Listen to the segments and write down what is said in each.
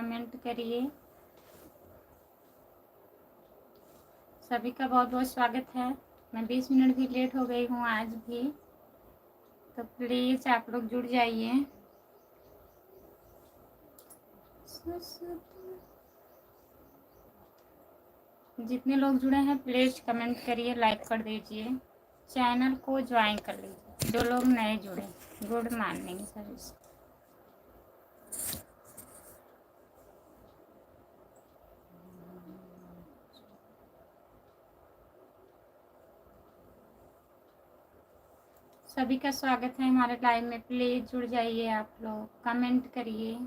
Comment करिए। सभी का बहुत बहुत स्वागत है। मैं 20 मिनट भी लेट हो गई हूँ आज भी, तो प्लीज़ आप लोग जुड़ जाइए। जितने लोग जुड़े हैं प्लीज़ कमेंट करिए, लाइक कर दीजिए, चैनल को ज्वाइन कर लीजिए। जो लोग नए जुड़े, गुड मॉर्निंग सभी। सभी का स्वागत है हमारे लाइव में। प्लीज़ जुड़ जाइए, आप लोग कमेंट करिए।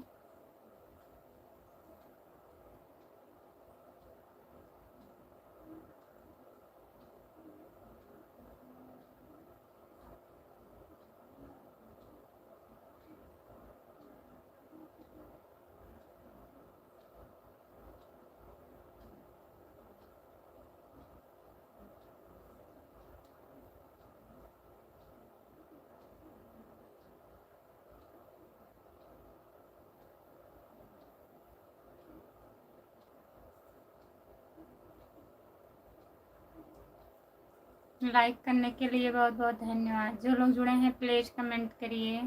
लाइक करने के लिए बहुत बहुत धन्यवाद। जो लोग जुड़े हैं प्लीज़ कमेंट करिए।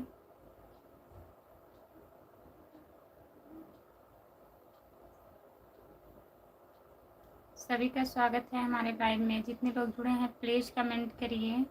सभी का स्वागत है हमारे लाइव में। जितने लोग जुड़े हैं प्लीज़ कमेंट करिए।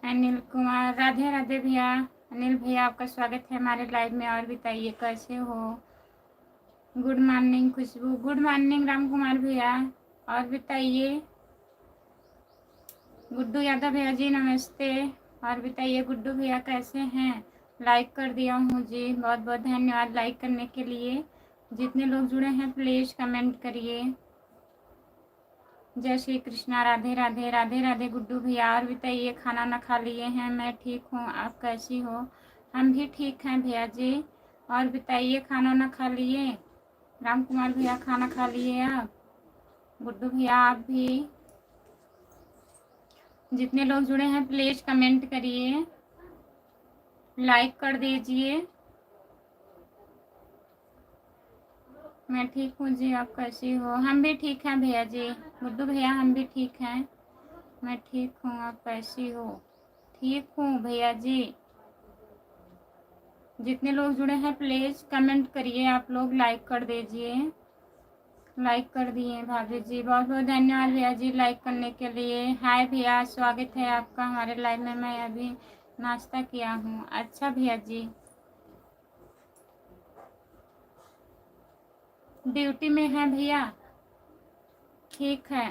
अनिल कुमार, राधे राधे भैया। अनिल भैया आपका स्वागत है हमारे लाइव में। और बताइए कैसे हो। गुड मॉर्निंग खुशबू, गुड मॉर्निंग राम कुमार भैया। और बताइए। गुड्डू यादव भैया जी नमस्ते। और बताइए गुड्डू भैया कैसे हैं। लाइक कर दिया हूँ जी, बहुत बहुत धन्यवाद लाइक करने के लिए। जितने लोग जुड़े हैं प्लीज़ कमेंट करिए। जय श्री कृष्णा, राधे राधे। राधे राधे गुड्डू भैया। और बताइए खाना ना खा लिए हैं। मैं ठीक हूँ, आप कैसी हो। हम भी ठीक हैं भैया जी। और बताइए खाना ना खा लिए। राम कुमार भैया खाना खा लिए आप। गुड्डू भैया आप भी। जितने लोग जुड़े हैं प्लीज़ कमेंट करिए, लाइक कर दीजिए। मैं ठीक हूँ जी, आप कैसी हो। हम भी ठीक हैं भैया जी। गुड्डू भैया हम भी ठीक हैं। मैं ठीक हूँ, आप कैसी हो। ठीक हूँ भैया जी। जितने लोग जुड़े हैं प्लीज़ कमेंट करिए, आप लोग लाइक कर दीजिए। लाइक कर दिए भाभी जी, बहुत बहुत धन्यवाद भैया जी लाइक करने के लिए। हाय भैया, स्वागत है आपका हमारे लाइव में। मैं अभी नाश्ता किया हूँ। अच्छा भैया जी, ड्यूटी में है भैया। ठीक है।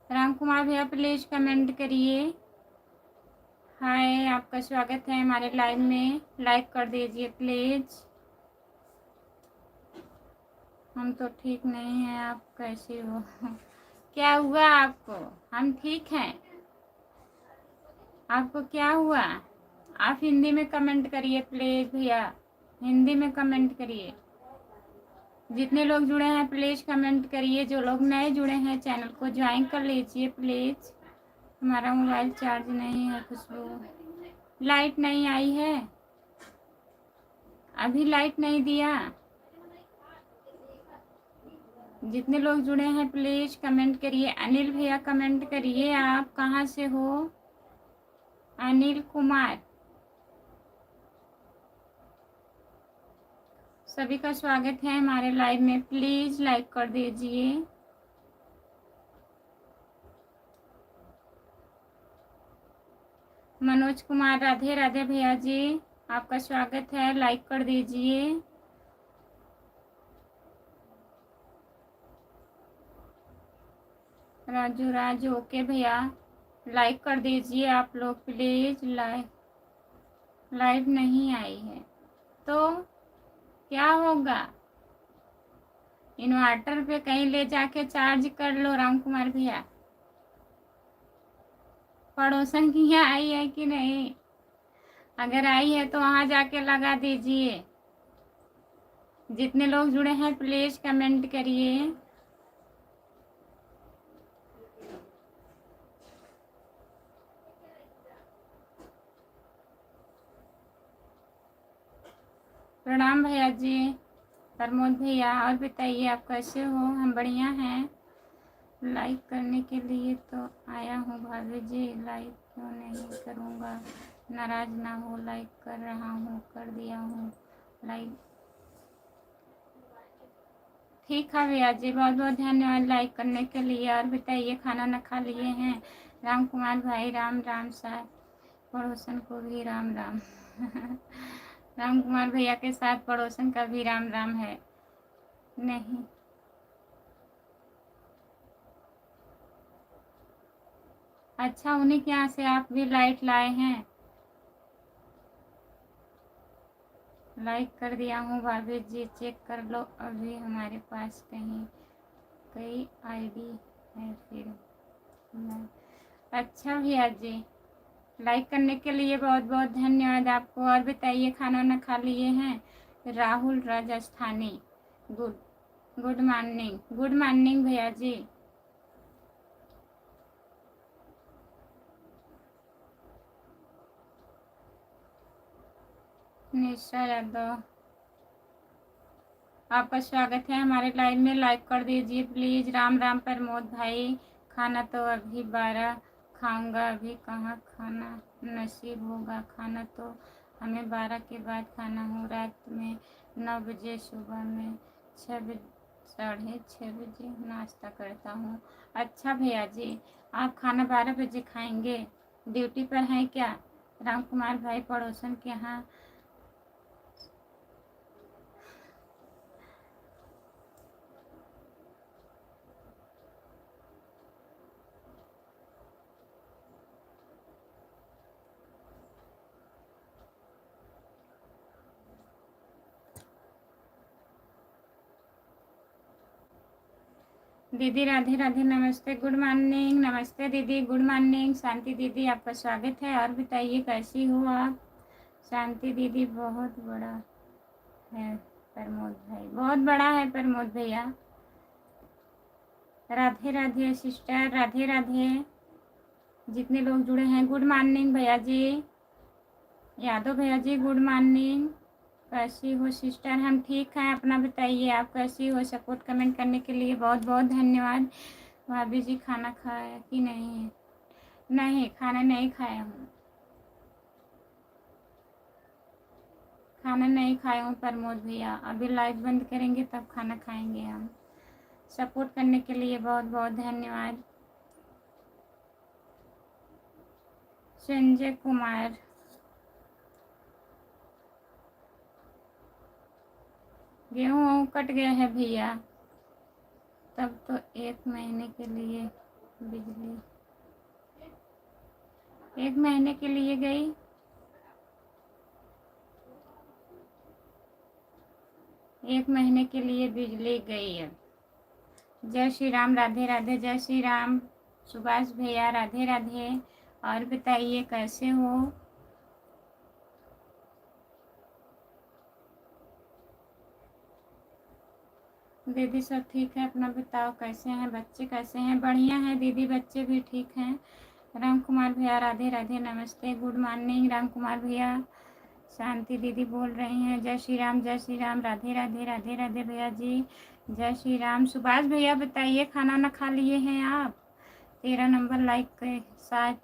राम कुमार भैया प्लीज़ कमेंट करिए। हाय, आपका स्वागत है हमारे लाइव में। लाइक कर दीजिए प्लीज़। हम तो ठीक नहीं हैं, आप कैसे हो। क्या हुआ आपको। हम ठीक हैं। आपको क्या हुआ। आप हिंदी में कमेंट करिए प्लीज़ भैया, हिंदी में कमेंट करिए। जितने लोग जुड़े हैं प्लीज़ कमेंट करिए। जो लोग नए जुड़े हैं चैनल को ज्वाइन कर लीजिए प्लीज़। हमारा मोबाइल चार्ज नहीं है खुशबू। लाइट नहीं आई है, अभी लाइट नहीं दिया। जितने लोग जुड़े हैं प्लीज़ कमेंट करिए। अनिल भैया कमेंट करिए, आप कहाँ से हो। अनिल कुमार। सभी का स्वागत है हमारे लाइव में। प्लीज़ लाइक कर दीजिए। मनोज कुमार, राधे राधे भैया जी, आपका स्वागत है। लाइक कर दीजिए। राजू राज, ओके भैया। लाइक कर दीजिए आप लोग प्लीज़। लाइव नहीं आई है तो क्या होगा? इन्वर्टर पे कहीं ले जाके चार्ज कर लो राम कुमार भैया। पड़ोसन की यहाँ आई है कि नहीं? अगर आई है तो वहाँ जाके लगा दीजिए। जितने लोग जुड़े हैं प्लीज़ कमेंट करिए। प्रणाम भैया जी, प्रमोद भैया। और बताइए आप कैसे हो? हम बढ़िया हैं। लाइक करने के लिए तो आया हूँ भाभी जी, लाइक क्यों नहीं करूँगा? नाराज ना हो, लाइक कर रहा हूँ, कर दिया हूँ लाइक। ठीक है भैया जी, बहुत बहुत धन्यवाद लाइक करने के लिए। और बताइए खाना न खा लिए हैं? राम कुमार भाई राम राम साहब, पड़ोसन को भी राम राम। राम कुमार भैया के साथ पड़ोसन का भी राम राम है। नहीं, अच्छा, उन्हीं के यहाँ से आप भी लाइट लाए हैं। लाइक कर दिया हूँ भाभी जी, चेक कर लो। अभी हमारे पास कई आईडी है फिर मैं। अच्छा भैया जी, लाइक करने के लिए बहुत बहुत धन्यवाद आपको। और बताइए खाना ना खा लिए हैं? Rahul Rajasthani, good good morning, good morning भैया जी। निशा यादव, आपका स्वागत है हमारे लाइव में। लाइक कर दीजिए प्लीज़। राम राम प्रमोद भाई। खाना तो अभी 12 खाऊंगा, अभी कहाँ खाना नसीब होगा। खाना तो हमें 12 के बाद खाना हो। रात में 9 बजे, सुबह में 6:30 नाश्ता करता हूँ। अच्छा भैया जी, आप खाना 12 बजे खाएंगे? ड्यूटी पर हैं क्या? राम कुमार भाई पड़ोसन के यहाँ। दीदी राधे राधे, नमस्ते, गुड मॉर्निंग। नमस्ते दीदी, गुड मॉर्निंग। शांति दीदी, आपका स्वागत है। और बताइए कैसी हो आप? शांति दीदी, बहुत बड़ा है प्रमोद भाई, बहुत बड़ा है प्रमोद भैया। राधे राधे सिस्टर, राधे राधे। जितने लोग जुड़े हैं गुड मॉर्निंग भैया जी। यादव भैया जी गुड मॉर्निंग। कैसी हो सिस्टर? हम ठीक हैं, अपना बताइए आप कैसी हो? सपोर्ट कमेंट करने के लिए बहुत बहुत धन्यवाद। भाभी जी खाना खाया कि नहीं? नहीं, खाना नहीं खाया हूँ, खाना नहीं खाया हूँ प्रमोद भैया। अभी लाइव बंद करेंगे तब खाना खाएंगे हम। सपोर्ट करने के लिए बहुत बहुत धन्यवाद। संजय कुमार, गेहूँ कट गया है भैया, तब तो 1 महीने के लिए बिजली 1 महीने के लिए गई। एक महीने के लिए बिजली गई है। जय श्री राम, राधे राधे, जय श्री राम। सुभाष भैया राधे राधे। और बताइए कैसे हो? दीदी सब ठीक है, अपना बताओ कैसे हैं? बच्चे कैसे हैं? बढ़िया हैं दीदी, बच्चे भी ठीक हैं। राम कुमार भैया राधे राधे, नमस्ते, गुड मॉर्निंग राम कुमार भैया। शांति दीदी बोल रही हैं जय श्री राम, जय श्री राम, राधे राधे, राधे राधे भैया जी, जय श्री राम। सुभाष भैया बताइए खाना ना खा लिए हैं आप? 13 नंबर लाइक के साथ।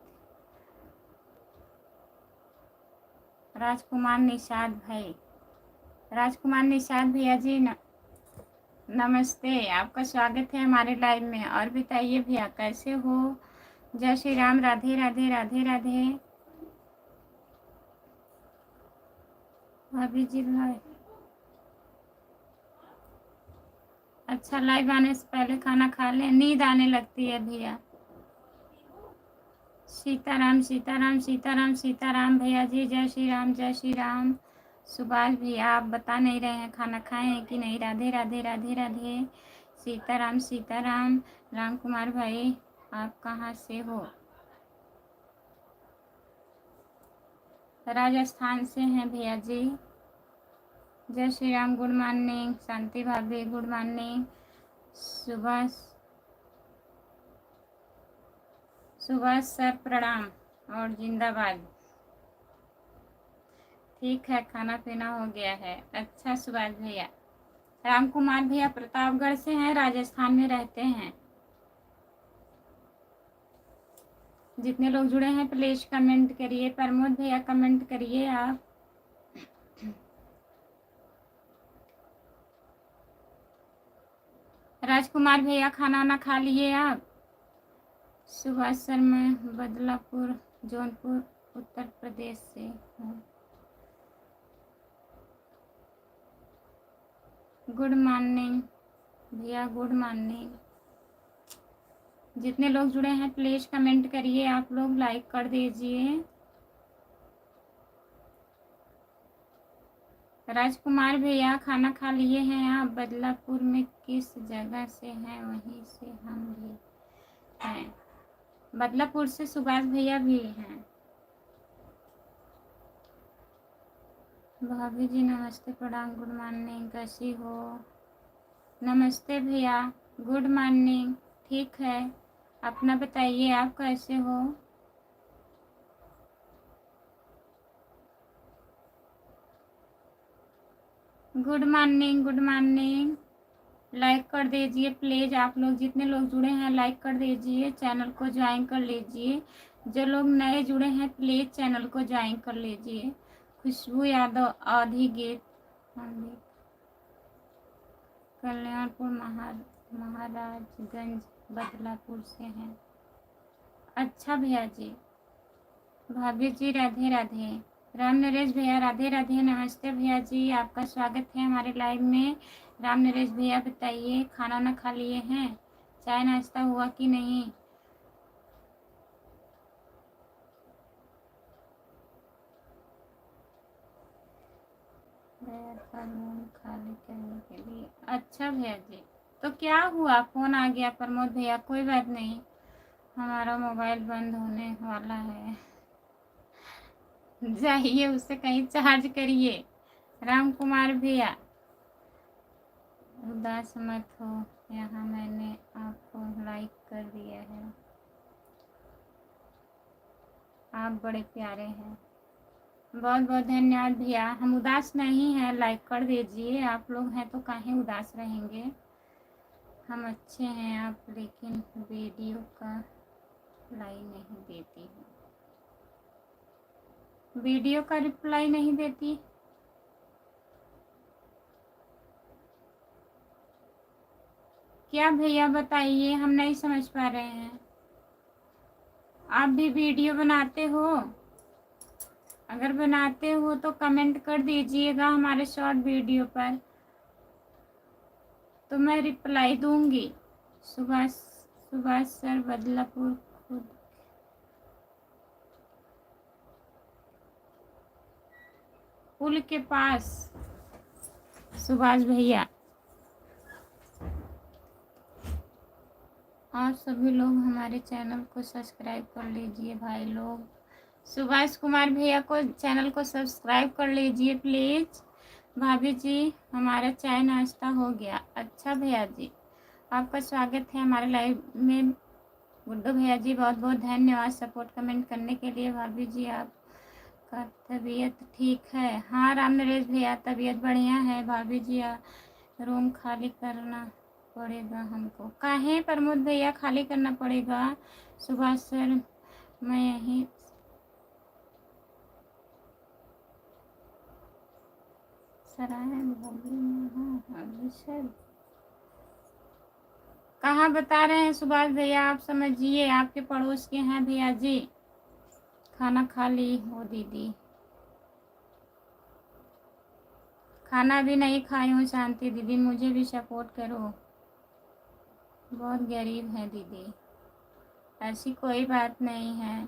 राजकुमार निषाद भाई, राजकुमार निषाद भैया जी नमस्ते, आपका स्वागत है हमारे लाइव में। और बताइए भैया कैसे हो? जय श्री राम, राधे राधे, राधे राधे। भाभी जी लाइव, अच्छा, लाइव आने से पहले खाना खा लें, नींद आने लगती है भैया। सीताराम सीताराम सीताराम सीताराम भैया जी, जय श्री राम जय श्री राम। सुभाष भैया आप बता नहीं रहे हैं खाना खाए हैं कि नहीं। राधे राधे राधे राधे। सीताराम सीताराम। राम कुमार भाई आप कहाँ से हो? राजस्थान से हैं भैया जी। जय श्री राम। गुड मॉर्निंग शांति भाभी, good morning. Subhash Subhash sir प्रणाम और जिंदाबाद। ठीक है, खाना पीना हो गया है। अच्छा सुभाष भैया। राम कुमार भैया प्रतापगढ़ से हैं, राजस्थान में रहते हैं। जितने लोग जुड़े हैं प्लीज कमेंट करिए। प्रमोद भैया कमेंट करिए आप। राजकुमार भैया खाना ना खा लिए आप? सुभाष सर मैं बदलापुर जौनपुर उत्तर प्रदेश से हूँ। गुड मॉर्निंग भैया, गुड मॉर्निंग। जितने लोग जुड़े हैं प्लीज कमेंट करिए। आप लोग लाइक कर दीजिए। राजकुमार भैया खाना खा लिए हैं आप? बदलापुर में किस जगह से हैं? वहीं से हम भी हैं। बदलापुर से सुभाष भैया भी हैं। भाभी जी नमस्ते प्रणाम, गुड मॉर्निंग, कैसी हो? नमस्ते भैया, गुड मॉर्निंग। ठीक है, अपना बताइए आप कैसे हो? Good morning, good morning. Like कर दीजिए प्लीज। आप लोग जितने लोग जुड़े हैं लाइक कर दीजिए। चैनल को ज्वाइन कर लीजिए। जो लोग नए जुड़े हैं प्लीज चैनल को ज्वाइन कर लीजिए। खुशबू यादव आधी गीत कल्याणपुर महाराजगंज बदलापुर से हैं। अच्छा भैया जी। भाभी जी राधे राधे। राम नरेश भैया राधे राधे। नमस्ते भैया जी, आपका स्वागत है हमारे लाइव में। राम नरेश भैया बताइए खाना ना खा लिए हैं? चाय नाश्ता हुआ कि नहीं? खाली करने के लिए। अच्छा भैया जी, तो क्या हुआ? फोन आ गया प्रमोद भैया, कोई बात नहीं, हमारा मोबाइल बंद होने वाला है। जाइए उसे कहीं चार्ज करिए। राम कुमार भैया उदास मत हो, यहाँ मैंने आपको लाइक कर दिया है। आप बड़े प्यारे हैं। बहुत बहुत धन्यवाद भैया। हम उदास नहीं हैं, लाइक कर दीजिए। आप लोग हैं तो काहे उदास रहेंगे। हम अच्छे हैं आप, लेकिन वीडियो का रिप्लाई नहीं देती हूँ। वीडियो का रिप्लाई नहीं देती? क्या भैया बताइए, हम नहीं समझ पा रहे हैं। आप भी वीडियो बनाते हो? अगर बनाते हो तो कमेंट कर दीजिएगा हमारे शॉर्ट वीडियो पर, तो मैं रिप्लाई दूंगी। सुभाष सर बदलापुर खुद पुल के पास। सुभाष भैया आप सभी लोग हमारे चैनल को सब्सक्राइब कर लीजिए भाई लोग। सुभाष कुमार भैया को चैनल को सब्सक्राइब कर लीजिए प्लीज। भाभी जी हमारा चाय नाश्ता हो गया। अच्छा भैया जी, आपका स्वागत है हमारे लाइव में। गुड्डू भैया जी बहुत बहुत धन्यवाद सपोर्ट कमेंट करने के लिए। भाभी जी आपका तबीयत ठीक है? हाँ राम नरेश भैया तबीयत बढ़िया है। भाभी जी रूम खाली करना पड़ेगा हमको। काहे प्रमोद भैया खाली करना पड़ेगा? सुभाष सर मैं यहीं सर कहाँ बता रहे हैं सुभाष भैया? आप समझिए, आपके पड़ोस के हैं भैया जी। खाना खा ली हो दीदी? खाना भी नहीं खाई हूँ शांति दीदी, मुझे भी सपोर्ट करो। बहुत गरीब है दीदी। ऐसी कोई बात नहीं है,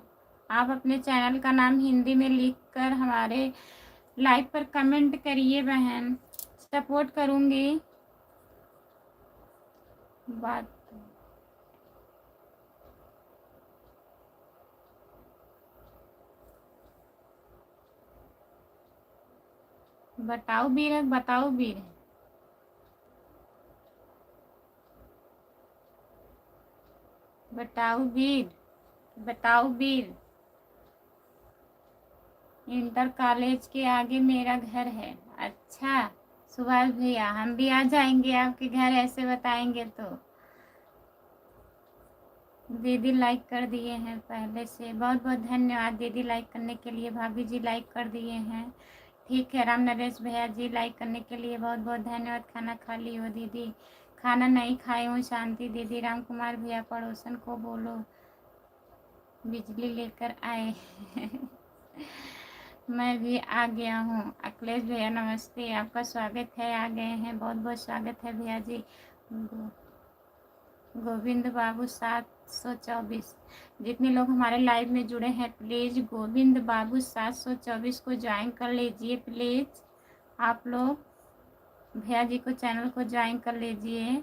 आप अपने चैनल का नाम हिंदी में लिखकर हमारे लाइव पर कमेंट करिए बहन, सपोर्ट करूँगी। बात बताओ वीर है, बताओ वीर है। बताओ वीर, बताओ वीर। इंटर कॉलेज के आगे मेरा घर है। अच्छा सुभाष भैया, हम भी आ जाएंगे आपके घर, ऐसे बताएंगे तो। दीदी लाइक कर दिए हैं पहले से, बहुत बहुत धन्यवाद दीदी लाइक करने के लिए। भाभी जी लाइक कर दिए हैं, ठीक है। राम नरेश भैया जी लाइक करने के लिए बहुत बहुत धन्यवाद। खाना खा ली हो दीदी? खाना नहीं खाई हूँ शांति दीदी। राम कुमार भैया पड़ोसन को बोलो बिजली लेकर आए। मैं भी आ गया हूँ। अखिलेश भैया नमस्ते, आपका स्वागत है, आ गए हैं, बहुत बहुत स्वागत है भैया जी। गोविंद बाबू 724, जितने लोग हमारे लाइव में जुड़े हैं प्लीज़ गोविंद बाबू 724 को ज्वाइन कर लीजिए प्लीज़। आप लोग भैया जी को चैनल को ज्वाइन कर लीजिए।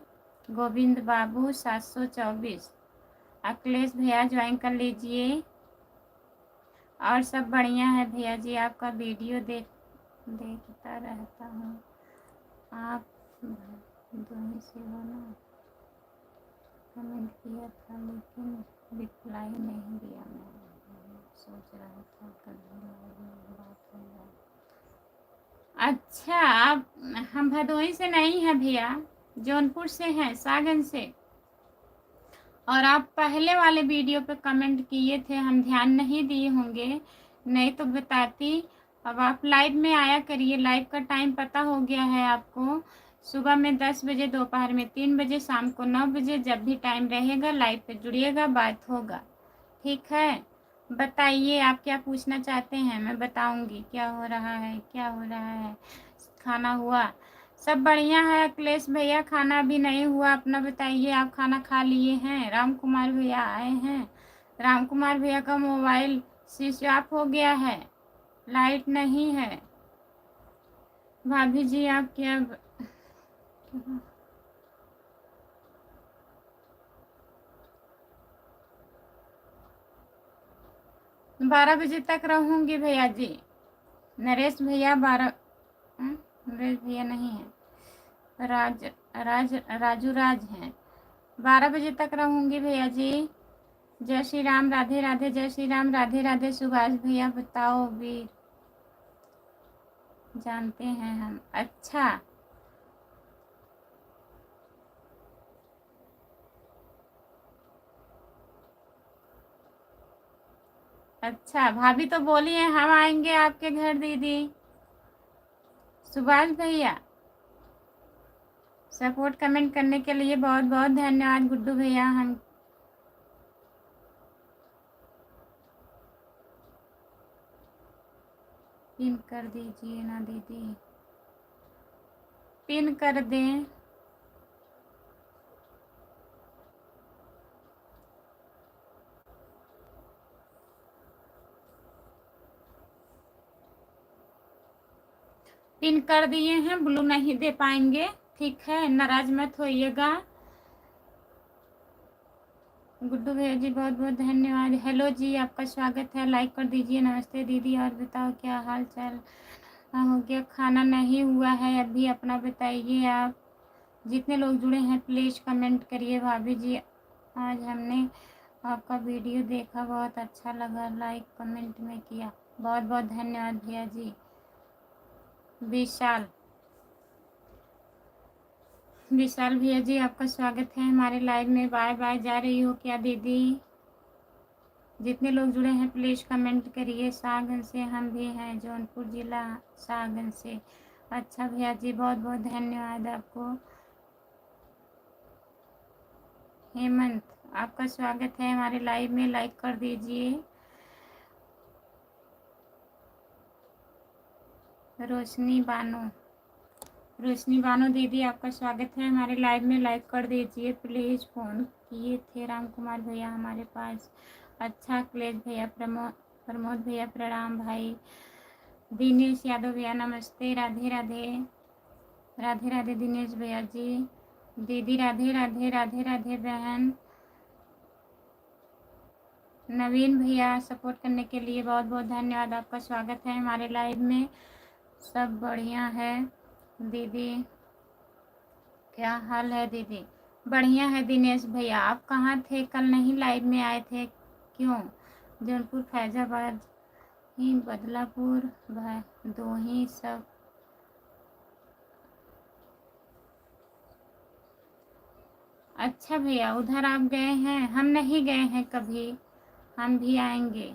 गोविंद बाबू 724, अखिलेश भैया ज्वाइन कर लीजिए। और सब बढ़िया है भैया जी, आपका वीडियो देखता रहता हूँ। आप दोनों से हो ना, कमेंट किया था लेकिन रिप्लाई नहीं दिया। मैं सोच रहा था कभी लाइव में बात हो जाए। अच्छा, आप हम भदोही से नहीं हैं भैया, जौनपुर से हैं, सागन से। और आप पहले वाले वीडियो पे कमेंट किए थे, हम ध्यान नहीं दिए होंगे, नहीं तो बताती। अब आप लाइव में आया करिए, लाइव का टाइम पता हो गया है आपको। सुबह में 10 बजे, दोपहर में 3 बजे, शाम को 9 बजे, जब भी टाइम रहेगा लाइव पे जुड़िएगा, बात होगा, ठीक है। बताइए आप क्या पूछना चाहते हैं, मैं बताऊंगी क्या हो रहा है, क्या हो रहा है। खाना हुआ? सब बढ़िया है अखिलेश भैया, खाना अभी नहीं हुआ, अपना बताइए, आप खाना खा लिए हैं? राम कुमार भैया आए हैं। राम कुमार भैया का मोबाइल स्विच ऑफ हो गया है, लाइट नहीं है। भाभी जी आप क्या 12 बजे तक रहूंगी भैया जी। नरेश भैया 12, नरेश भैया नहीं है, राजू राज हैं। 12 बजे तक रहूंगी भैया जी। जय श्री राम, राधे राधे, जय श्री राम, राधे राधे। सुभाष भैया बताओ वीर, जानते हैं हम। अच्छा अच्छा, भाभी तो बोली है हम आएंगे आपके घर दीदी। सुभाष भैया सपोर्ट कमेंट करने के लिए बहुत बहुत धन्यवाद। गुड्डू भैया हम पिन कर दीजिए ना दीदी, पिन कर दें। पिन कर दिए हैं, ब्लू नहीं दे पाएंगे, ठीक है, नाराज मत होइएगा। गुड्डू भैया जी बहुत बहुत धन्यवाद। हेलो जी, आपका स्वागत है, लाइक कर दीजिए। नमस्ते दीदी, और बताओ क्या हाल चाल हो गया? खाना नहीं हुआ है अभी, अपना बताइए आप। जितने लोग जुड़े हैं प्लीज़ कमेंट करिए। भाभी जी आज हमने आपका वीडियो देखा, बहुत अच्छा लगा, लाइक कमेंट में किया, बहुत बहुत धन्यवाद भैया जी। विशाल भैया जी आपका स्वागत है हमारे लाइव में। बाय बाय जा रही हो क्या दीदी? जितने लोग जुड़े हैं प्लीज़ कमेंट करिए। सागन से हम भी हैं, जौनपुर जिला सागन से। अच्छा भैया जी बहुत बहुत धन्यवाद आपको। हेमंत आपका स्वागत है हमारे लाइव में, लाइक कर दीजिए। रोशनी बानो दीदी आपका स्वागत है हमारे लाइव में, लाइक कर दीजिए प्लीज़। फ़ोन किए थे राम कुमार भैया हमारे पास, अच्छा अखिलेश भैया, प्रमोद भैया प्रणाम भाई। दिनेश यादव भैया नमस्ते, राधे राधे। राधे राधे दिनेश भैया जी। दीदी राधे राधे, राधे राधे बहन। नवीन भैया सपोर्ट करने के लिए बहुत बहुत धन्यवाद, आपका स्वागत है हमारे लाइव में। सब बढ़िया है दीदी, क्या हाल है दीदी? बढ़िया है दिनेश भैया। आप कहाँ थे? कल नहीं लाइव में आए थे क्यों? जौनपुर, फैजाबाद ही, बदलापुर, दो ही सब। अच्छा भैया, उधर आप गए हैं? हम नहीं गए हैं कभी, हम भी आएंगे।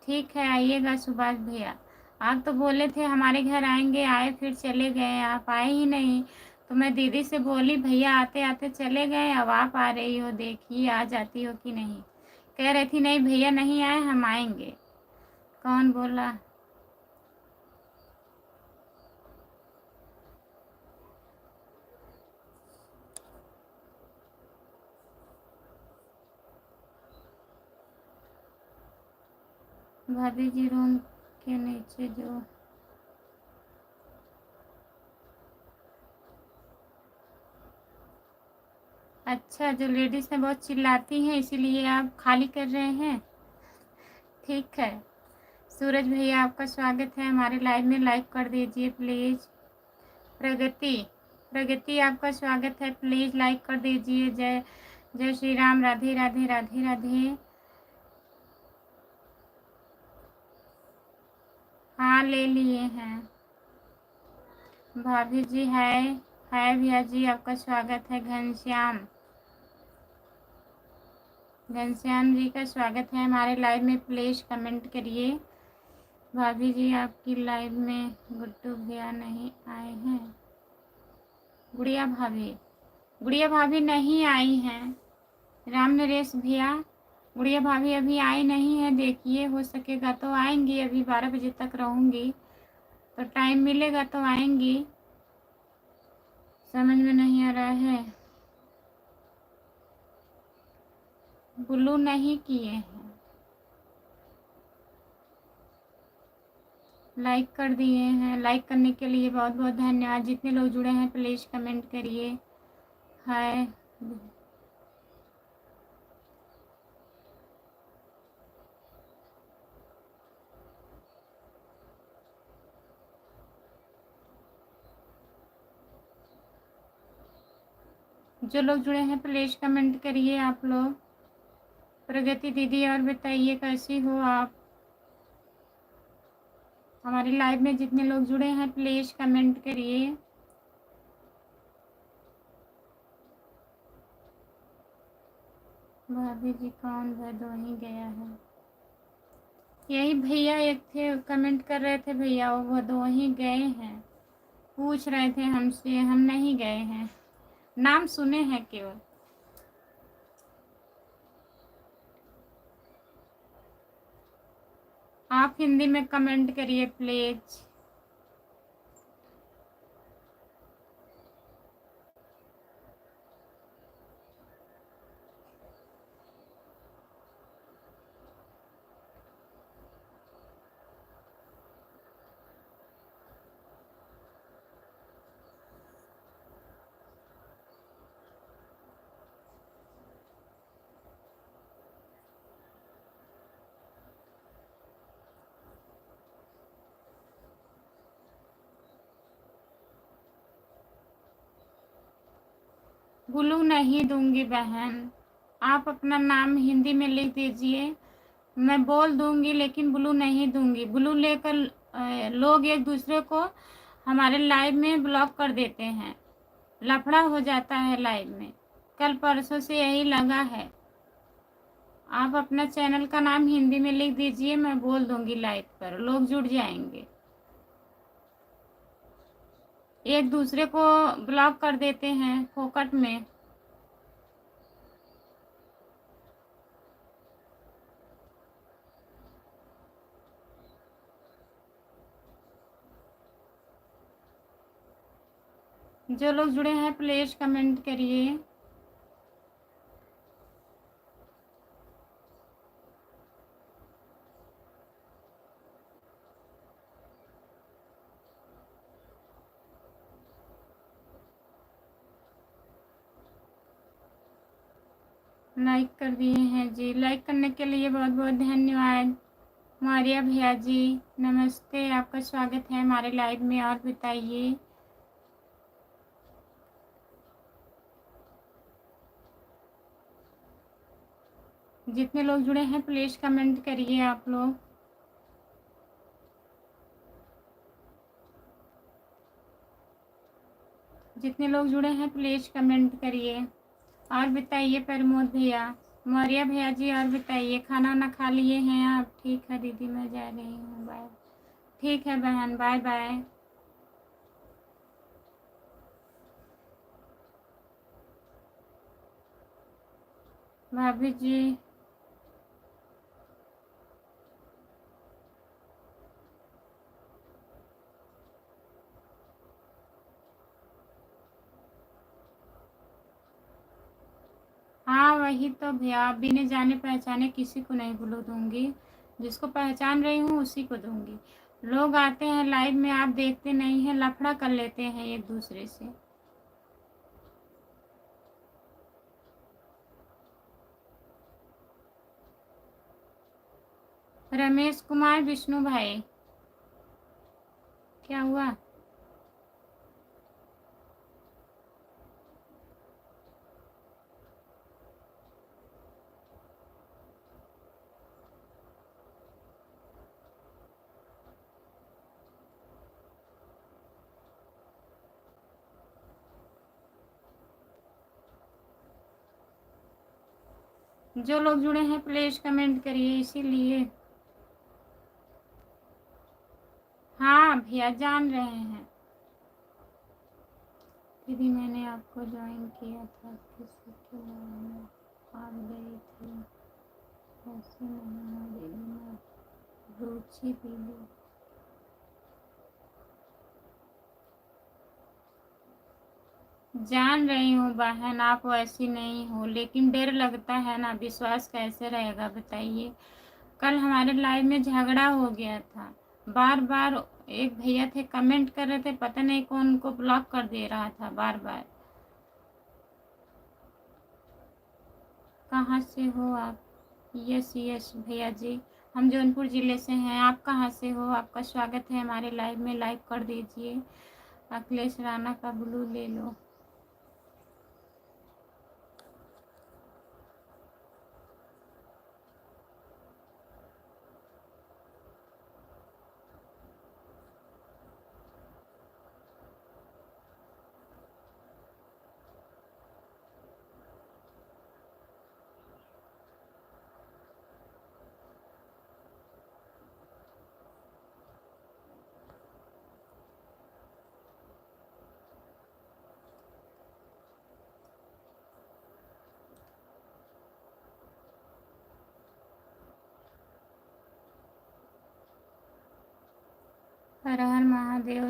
ठीक है, आइएगा सुभाष भैया। आप तो बोले थे हमारे घर आएंगे, आए फिर चले गए, आप आए ही नहीं। तो मैं दीदी से बोली भैया आते आते चले गए, अब आप आ रही हो, देखिए आ जाती हो कि नहीं। कह रही थी नहीं भैया नहीं आए, हम आएंगे। कौन बोला? भाभी जी रूम के नीचे जो अच्छा, जो लेडीज हैं बहुत चिल्लाती हैं, इसीलिए आप खाली कर रहे हैं। ठीक है। सूरज भैया आपका स्वागत है हमारे लाइव में, लाइक कर दीजिए प्लीज़। प्रगति, प्रगति आपका स्वागत है, प्लीज़ लाइक कर दीजिए। जय जय श्री राम, राधे राधे, राधे राधे। हाँ ले लिए हैं। भाभी जी है भैया जी, आपका स्वागत है। घनश्याम, घनश्याम जी का स्वागत है हमारे लाइव में, प्लीज़ कमेंट करिए। भाभी जी आपकी लाइव में गुड्डू भैया नहीं आए हैं। गुड़िया भाभी, गुड़िया भाभी नहीं आई हैं। राम नरेश भैया, गुड़िया भाभी अभी आई नहीं है, देखिए हो सकेगा तो आएंगी। अभी 12 बजे तक रहूँगी, तो टाइम मिलेगा तो आएंगी। समझ में नहीं आ रहा है। ब्लू नहीं किए हैं, लाइक कर दिए हैं। लाइक करने के लिए बहुत बहुत धन्यवाद। जितने लोग जुड़े हैं प्लीज़ कमेंट करिए। हाय, जो लोग जुड़े हैं प्लीज़ कमेंट करिए आप लोग। प्रगति दीदी और बताइए कैसी हो आप? हमारी लाइव में जितने लोग जुड़े हैं प्लीज़ कमेंट करिए। भाभी जी कौन भदोही गया है? यही भैया एक थे, कमेंट कर रहे थे भैया, वो भदोही गए हैं। पूछ रहे थे हमसे, हम नहीं गए हैं, नाम सुने हैं केवल। आप हिंदी में कमेंट करिए प्लीज़। ब्लू नहीं दूंगी बहन, आप अपना नाम हिंदी में लिख दीजिए, मैं बोल दूंगी, लेकिन ब्लू नहीं दूंगी। ब्लू लेकर लोग एक दूसरे को हमारे लाइव में ब्लॉक कर देते हैं, लफड़ा हो जाता है लाइव में। कल परसों से यही लगा है। आप अपना चैनल का नाम हिंदी में लिख दीजिए, मैं बोल दूंगी लाइव पर, लोग जुड़ जाएंगे। एक दूसरे को ब्लॉक कर देते हैं फोकट में। जो लोग जुड़े हैं प्लीज कमेंट करिए। लाइक कर दिए हैं जी। लाइक करने के लिए बहुत बहुत धन्यवाद। मारिया भैया जी नमस्ते, आपका स्वागत है हमारे लाइव में। और बताइए जितने लोग जुड़े हैं प्लीज कमेंट करिए आप लोग। जितने लोग जुड़े हैं प्लीज कमेंट करिए। और बताइए प्रमोद भैया, मौर्य भैया जी, और बताइए खाना वाना खा लिए हैं आप? ठीक है दीदी मैं जा रही हूँ, बाय। ठीक है बहन, बाय बाय। भाभी जी हाँ वही तो भैया, बिना जाने पहचाने किसी को नहीं भूलो दूंगी। जिसको पहचान रही हूँ उसी को दूंगी। लोग आते हैं लाइव में, आप देखते नहीं हैं, लफड़ा कर लेते हैं एक दूसरे से। रमेश कुमार विष्णु भाई, क्या हुआ? जो लोग जुड़े हैं प्लीज कमेंट करिए, इसीलिए। हाँ भैया जान रहे हैं। दीदी मैंने आपको ज्वाइन किया था, किसी के बारे में आप गई थी, ऐसे नहीं हो दीदी, मैं रुचि दीदी। जान रही हूँ बहन, आप वैसी नहीं हो, लेकिन डर लगता है ना, विश्वास कैसे रहेगा बताइए। कल हमारे लाइव में झगड़ा हो गया था, बार बार एक भैया थे कमेंट कर रहे थे, पता नहीं कौन उनको ब्लॉक कर दे रहा था बार बार। कहाँ से हो आप? यस यस भैया जी, हम जौनपुर ज़िले से हैं। आप कहाँ से हो? आपका स्वागत है हमारे लाइव में, लाइक कर दीजिए। अखिलेश राणा का ब्लू ले लो। हर हर महादेव।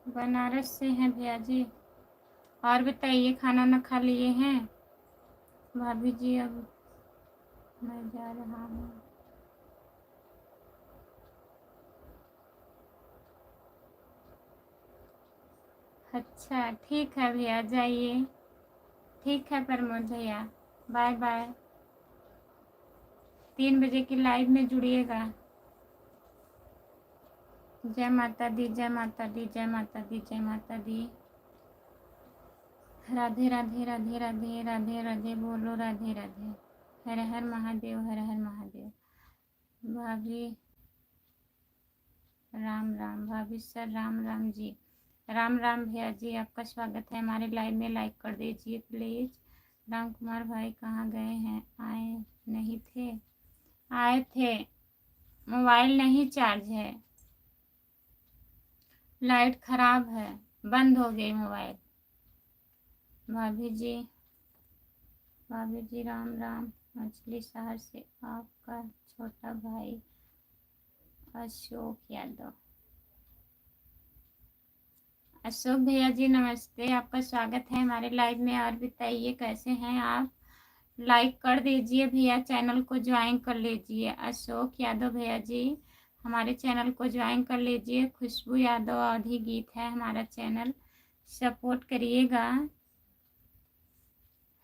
बनारस से हैं भैया जी। और बताइए खाना ना खा लिए हैं? भाभी जी अब मैं जा रहा हूँ। अच्छा ठीक है भैया जाइए। ठीक है प्रमोद भैया, बाय बाय। 3 बजे की लाइव में जुड़िएगा। जय माता दी, जय माता दी, जय माता दी, जय माता दी। राधे राधे राधे राधे राधे राधे बोलो, राधे राधे। हर हर महादेव, हर हर महादेव। भाभी राम राम, भाभी सर राम राम जी। राम राम भैया जी, आपका स्वागत है हमारे लाइव में, लाइक कर दीजिए प्लीज़। राम कुमार भाई कहाँ गए हैं? आए नहीं थे? आए थे, मोबाइल नहीं चार्ज है, लाइट खराब है, बंद हो गई मोबाइल। भाभी जी, भाभी जी राम राम। मछली शहर से आपका छोटा भाई अशोक यादव। अशोक भैया जी नमस्ते, आपका स्वागत है हमारे लाइव में। और बताइए कैसे हैं आप? लाइक कर दीजिए भैया, चैनल को ज्वाइन कर लीजिए। अशोक यादव भैया जी हमारे चैनल को ज्वाइन कर लीजिए। खुशबू यादव अवधी गीत है हमारा चैनल, सपोर्ट करिएगा।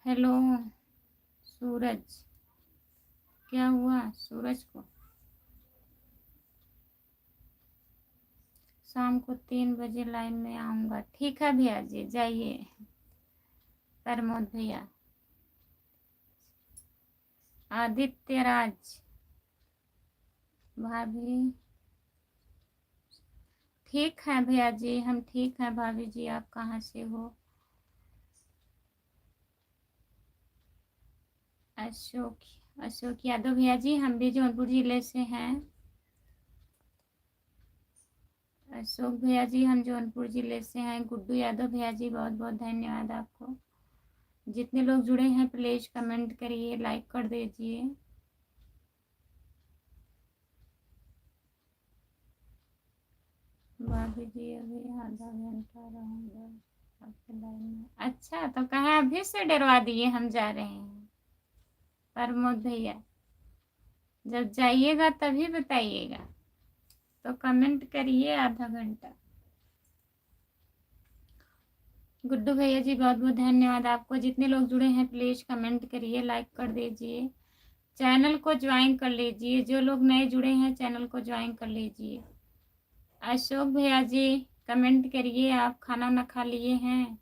हेलो सूरज, क्या हुआ सूरज को? शाम को 3 बजे लाइन में आऊँगा। ठीक है भैया जी, जाइए। प्रमोद भैया, आदित्य राज, भाभी ठीक है भैया जी, हम ठीक हैं। भाभी जी आप कहाँ से हो? अशोक, अशोक यादव भैया जी, हम भी जौनपुर जिले से हैं। अशोक भैया जी, हम जौनपुर जिले से हैं। गुड्डू यादव भैया जी, बहुत बहुत धन्यवाद आपको। जितने लोग जुड़े हैं प्लीज कमेंट करिए, लाइक कर दीजिए। भाभी जी अभी आधा घंटा रहूँगा आपके लाइन में। अच्छा, तो कहाँ अभी से डरवा दिए हम जा रहे हैं? प्रमोद भैया, जब जाइएगा तभी बताइएगा, तो कमेंट करिए आधा घंटा। गुड्डू भैया जी, बहुत बहुत धन्यवाद आपको। जितने लोग जुड़े हैं प्लीज कमेंट करिए, लाइक कर दीजिए, चैनल को ज्वाइन कर लीजिए। जो लोग नए जुड़े हैं चैनल को ज्वाइन कर लीजिए। अशोक भैया जी, कमेंट करिए, आप खाना ना खा लिए हैं?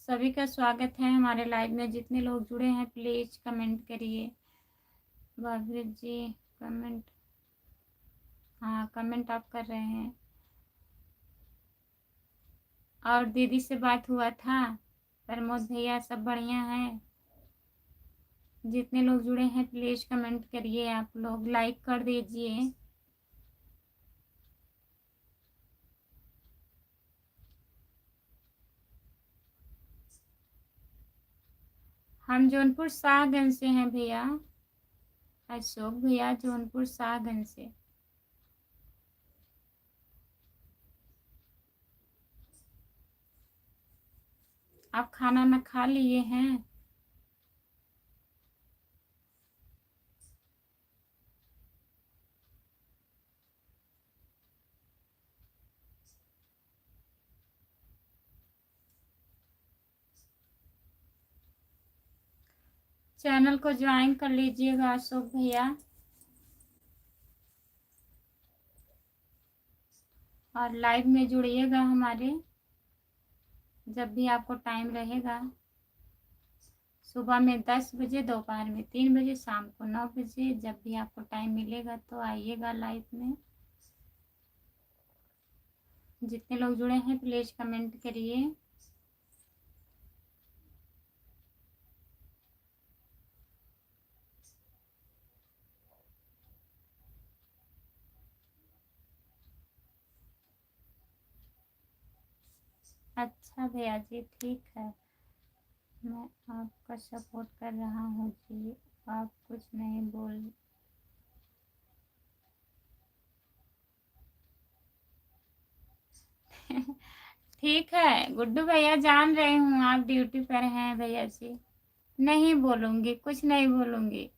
सभी का स्वागत है हमारे लाइव में। जितने लोग जुड़े हैं प्लीज कमेंट करिए। भाभी जी कमेंट, हाँ कमेंट आप कर रहे हैं। और दीदी से बात हुआ था? प्रमोद भैया सब बढ़िया हैं? जितने लोग जुड़े हैं प्लीज कमेंट करिए, आप लोग लाइक कर दीजिए। हम जौनपुर शाहगंज से हैं भैया। अशोक भैया जौनपुर शाहगंज से। आप खाना ना खा लिए हैं? चैनल को ज्वाइन कर लीजिएगा अशोक भैया, और लाइव में जुड़िएगा हमारे जब भी आपको टाइम रहेगा। सुबह में 10 बजे, दोपहर में 3 बजे, शाम को 9 बजे, जब भी आपको टाइम मिलेगा तो आइएगा लाइव में। जितने लोग जुड़े हैं प्लीज कमेंट करिए। अच्छा भैया जी, ठीक है, मैं आपका सपोर्ट कर रहा हूँ जी। आप कुछ नहीं बोल ठीक है गुड्डू भैया, जान रही हूँ आप ड्यूटी पर हैं भैया जी। नहीं बोलूँगी, कुछ नहीं बोलूँगी।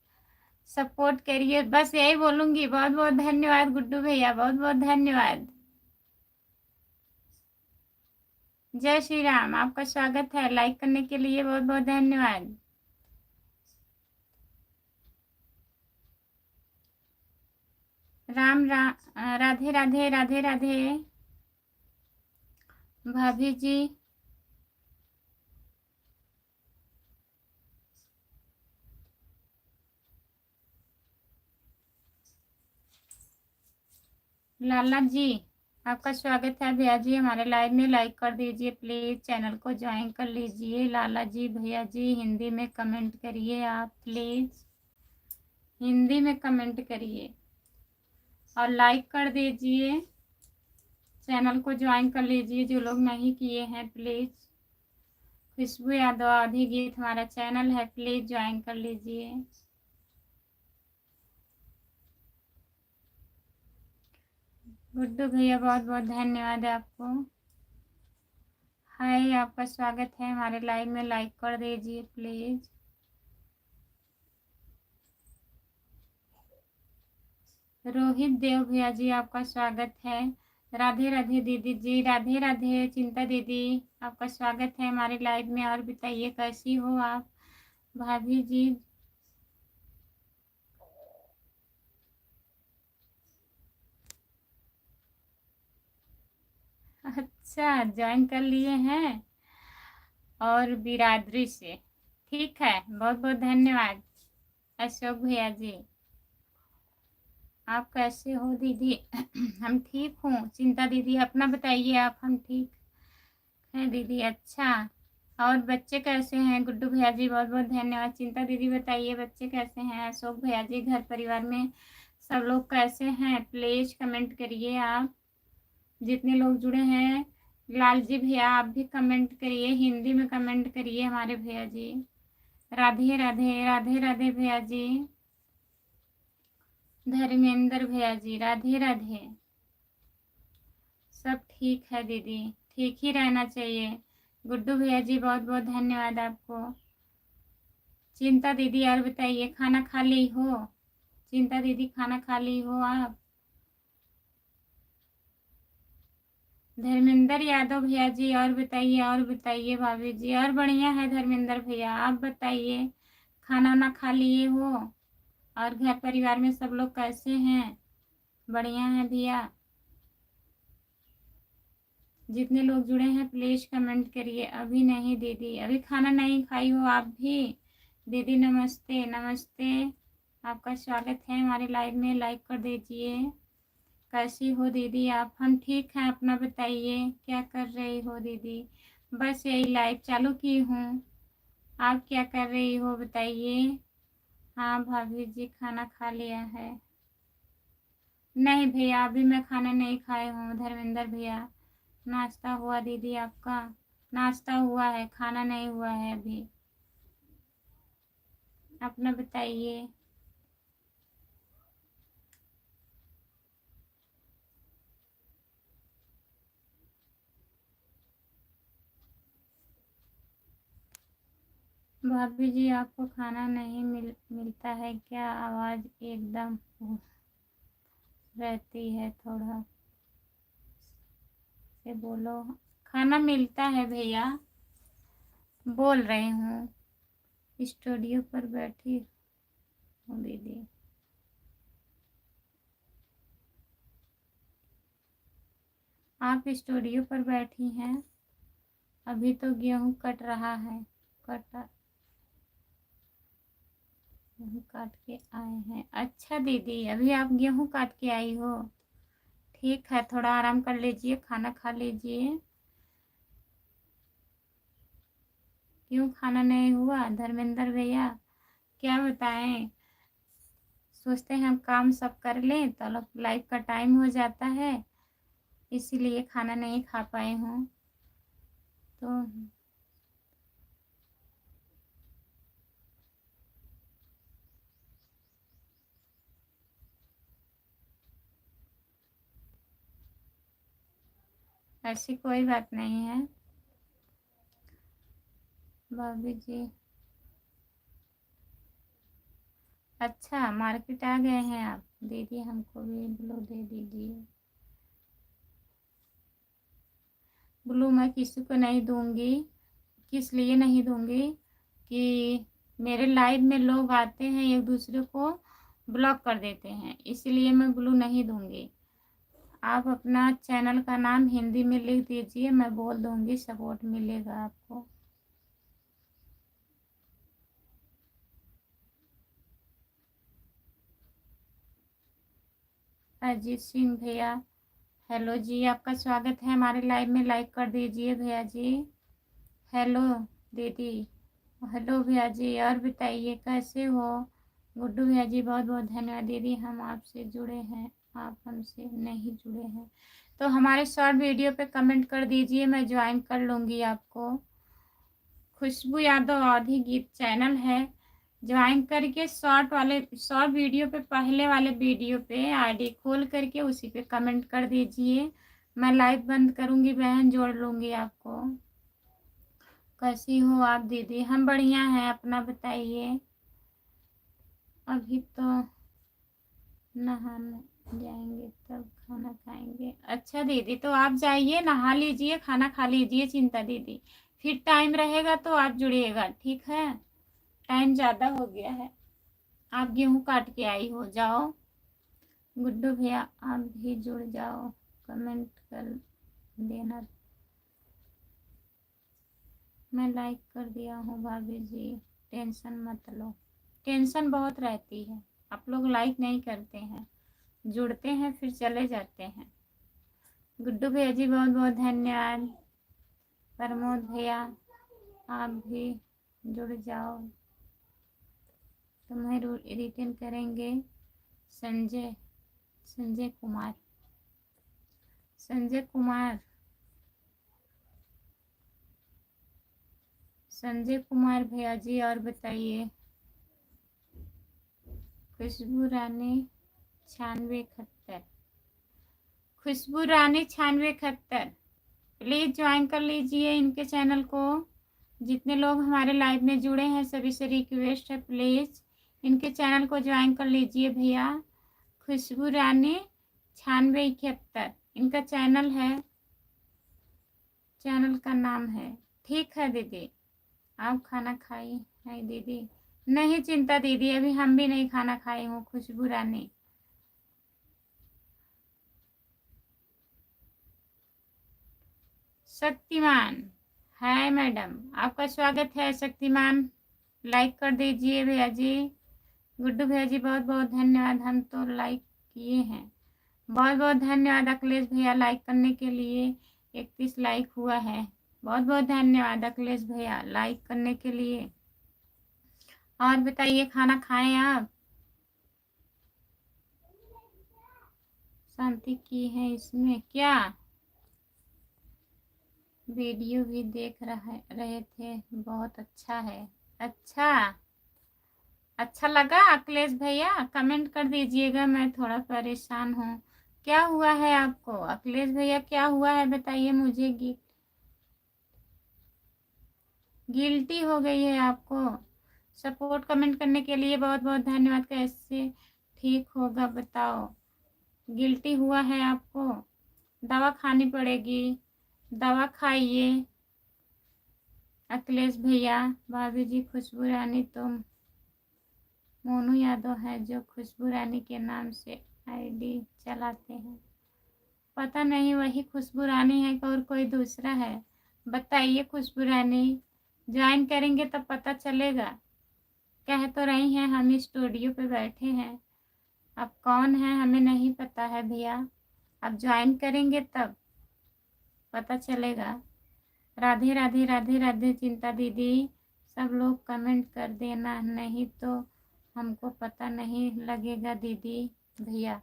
सपोर्ट करिए, बस यही बोलूँगी। बहुत बहुत धन्यवाद गुड्डू भैया, बहुत बहुत धन्यवाद। जय श्री राम, आपका स्वागत है। लाइक करने के लिए बहुत बहुत धन्यवाद। राम राम, राधे राधे, राधे राधे। भाभी जी लाला जी, आपका स्वागत है भैया जी हमारे लाइव में। लाइक कर दीजिए प्लीज, चैनल को ज्वाइन कर लीजिए। लाला जी, भैया जी, हिंदी में कमेंट करिए आप प्लीज, हिंदी में कमेंट करिए और लाइक कर दीजिए। चैनल को ज्वाइन कर लीजिए जो लोग नहीं किए हैं प्लीज। खुशबू यादव आधी गीत हमारा चैनल है, प्लीज ज्वाइन कर लीजिए। गुड्डू भैया, बहुत बहुत धन्यवाद आपको। हाय, आपका स्वागत है हमारे लाइव में। लाइक कर दीजिए प्लीज। रोहित देव भैया जी, आपका स्वागत है। राधे राधे दीदी जी, राधे राधे चिंता दीदी, आपका स्वागत है हमारे लाइव में। और बताइए कैसी हो आप भाभी जी? अच्छा, ज्वाइन कर लिए हैं और बिरादरी से, ठीक है, बहुत बहुत धन्यवाद अशोक भैया जी। आप कैसे हो दीदी? हम ठीक हूँ चिंता दीदी, अपना बताइए आप। हम ठीक हैं दीदी। अच्छा, और बच्चे कैसे हैं? गुड्डू भैया जी बहुत बहुत धन्यवाद। चिंता दीदी बताइए बच्चे कैसे हैं? अशोक भैया जी घर परिवार में सब लोग कैसे हैं? प्लीज कमेंट करिए आप, जितने लोग जुड़े हैं। लाल जी भैया आप भी कमेंट करिए, हिंदी में कमेंट करिए हमारे भैया जी। राधे राधे, राधे राधे भैया जी। धर्मेंद्र भैया जी राधे राधे। सब ठीक है दीदी, ठीक ही रहना चाहिए। गुड्डू भैया जी बहुत बहुत धन्यवाद आपको। चिंता दीदी और बताइए, खाना खा ली हो? चिंता दीदी खाना खा ली हो आप? धर्मेंद्र यादव भैया जी और बताइए, और बताइए भाभी जी। और बढ़िया है धर्मेंद्र भैया, आप बताइए खाना ना खा लिए हो? और घर परिवार में सब लोग कैसे हैं? बढ़िया है भैया? जितने लोग जुड़े हैं प्लीज कमेंट करिए। अभी नहीं दीदी, अभी खाना नहीं खाई हो आप भी? दीदी नमस्ते नमस्ते, आपका स्वागत है हमारे लाइव में, लाइक कर दीजिए। कैसी हो दीदी आप? हम ठीक हैं, अपना बताइए क्या कर रही हो दीदी? बस यही लाइव चालू की हूँ, आप क्या कर रही हो बताइए। हाँ भाभी जी खाना खा लिया है। नहीं भैया अभी मैं खाना नहीं खाए हूँ धर्मेंद्र भैया। नाश्ता हुआ दीदी आपका? नाश्ता हुआ है, खाना नहीं हुआ है अभी। अपना बताइए। भाभी जी आपको खाना नहीं मिलता है क्या? आवाज़ एकदम रहती है, थोड़ा से बोलो। खाना मिलता है भैया, बोल रही हूँ। स्टूडियो पर बैठी हूँ दीदी। आप स्टूडियो पर बैठी हैं? अभी तो गेहूँ कट रहा है, कटा गेहूँ काट के आए हैं। अच्छा दीदी अभी आप गेहूँ काट के आई हो? ठीक है, थोड़ा आराम कर लीजिए, खाना खा लीजिए। क्यों खाना नहीं हुआ धर्मेंद्र भैया? क्या बताएं, सोचते हैं हम काम सब कर लें तो लाइव का टाइम हो जाता है, इसीलिए खाना नहीं खा पाए हूँ। तो ऐसी कोई बात नहीं है भाभी जी। अच्छा मार्केट आ गए हैं आप? दीदी हमको भी ब्लू दे दीजिए। ब्लू मैं किसी को नहीं दूंगी। किस लिए नहीं दूंगी कि मेरे लाइव में लोग आते हैं एक दूसरे को ब्लॉक कर देते हैं, इसलिए मैं ब्लू नहीं दूंगी। आप अपना चैनल का नाम हिंदी में लिख दीजिए, मैं बोल दूंगी, सपोर्ट मिलेगा आपको। अजीत सिंह भैया हेलो जी, आपका स्वागत है हमारे लाइव में, लाइक कर दीजिए भैया जी। हेलो दीदी, हेलो भैया जी, और बताइए कैसे हो? गुड्डू भैया जी बहुत बहुत धन्यवाद। दीदी हम आपसे जुड़े हैं, आप हमसे नहीं जुड़े हैं तो हमारे शॉर्ट वीडियो पे कमेंट कर दीजिए, मैं ज्वाइन कर लूँगी आपको। खुशबू यादव अवधी गीत चैनल है, ज्वाइन करके शॉर्ट वीडियो पे, पहले वाले वीडियो पे आईडी खोल करके उसी पे कमेंट कर दीजिए। मैं लाइव बंद करूँगी बहन, जोड़ लूँगी आपको। कैसी हो आप दीदी? हम बढ़िया हैं, अपना बताइए। अभी तो नहाना जाएंगे तब खाना खाएंगे। अच्छा दीदी, तो आप जाइए, नहा लीजिए, खाना खा लीजिए चिंता दीदी, फिर टाइम रहेगा तो आप जुड़िएगा, ठीक है? टाइम ज़्यादा हो गया है, आप गेहूं काट के आई हो, जाओ। गुड्डू भैया आप भी जुड़ जाओ, कमेंट कर देना। मैं लाइक कर दिया हूँ भाभी जी, टेंशन मत लो। टेंशन बहुत रहती है, आप लोग लाइक नहीं करते हैं, जुड़ते हैं फिर चले जाते हैं। गुड्डू भैया जी बहुत बहुत धन्यवाद। प्रमोद भैया आप भी जुड़ जाओ, तुम्हें रिटर्न करेंगे। संजय संजय कुमार संजय कुमार संजय कुमार भैया जी, और बताइए। खुशबू रानी 9671, खुशबू रानी 9671, प्लीज ज्वाइन कर लीजिए इनके चैनल को। जितने लोग हमारे लाइव में जुड़े हैं सभी से रिक्वेस्ट है, प्लीज इनके चैनल को ज्वाइन कर लीजिए भैया। खुशबू रानी 9671 इनका चैनल है, चैनल का नाम है। ठीक है दीदी, आप खाना खाई है दीदी? नहीं चिंता दीदी, अभी हम भी नहीं खाना खाए हूँ। खुशबू रानी शक्तिमान, हाय मैडम, आपका स्वागत है शक्तिमान, लाइक कर दीजिए भैया जी। गुड्डू भैया जी बहुत बहुत धन्यवाद, हम तो लाइक किए हैं। बहुत बहुत धन्यवाद अखिलेश भैया लाइक करने के लिए, 31 लाइक हुआ है। बहुत बहुत धन्यवाद अखिलेश भैया लाइक करने के लिए। और बताइए, खाना खाएं आप? शांति की है इसमें क्या? वीडियो भी देख रहे थे, बहुत अच्छा है। अच्छा, अच्छा लगा अखिलेश भैया? कमेंट कर दीजिएगा, मैं थोड़ा परेशान हूँ। क्या हुआ है आपको अखिलेश भैया, क्या हुआ है बताइए मुझे। गिल्टी हो गई है आपको? सपोर्ट कमेंट करने के लिए बहुत बहुत धन्यवाद। कैसे ठीक होगा बताओ? गिल्टी हुआ है आपको, दवा खानी पड़ेगी, दवा खाइए। अखिलेश भैया, भाभी जी खुशबू रानी तो मोनू यादव है जो खुशबू रानी के नाम से आईडी चलाते हैं। पता नहीं वही खुशबू रानी है और कोई दूसरा है, बताइए खुशबू रानी। ज्वाइन करेंगे तब पता चलेगा। कह तो रही हैं हम स्टूडियो पे बैठे हैं, अब कौन है हमें नहीं पता है भैया, अब ज्वाइन करेंगे तब पता चलेगा। राधे राधे राधे राधे चिंता दीदी, सब लोग कमेंट कर देना, नहीं तो हमको पता नहीं लगेगा दीदी भैया।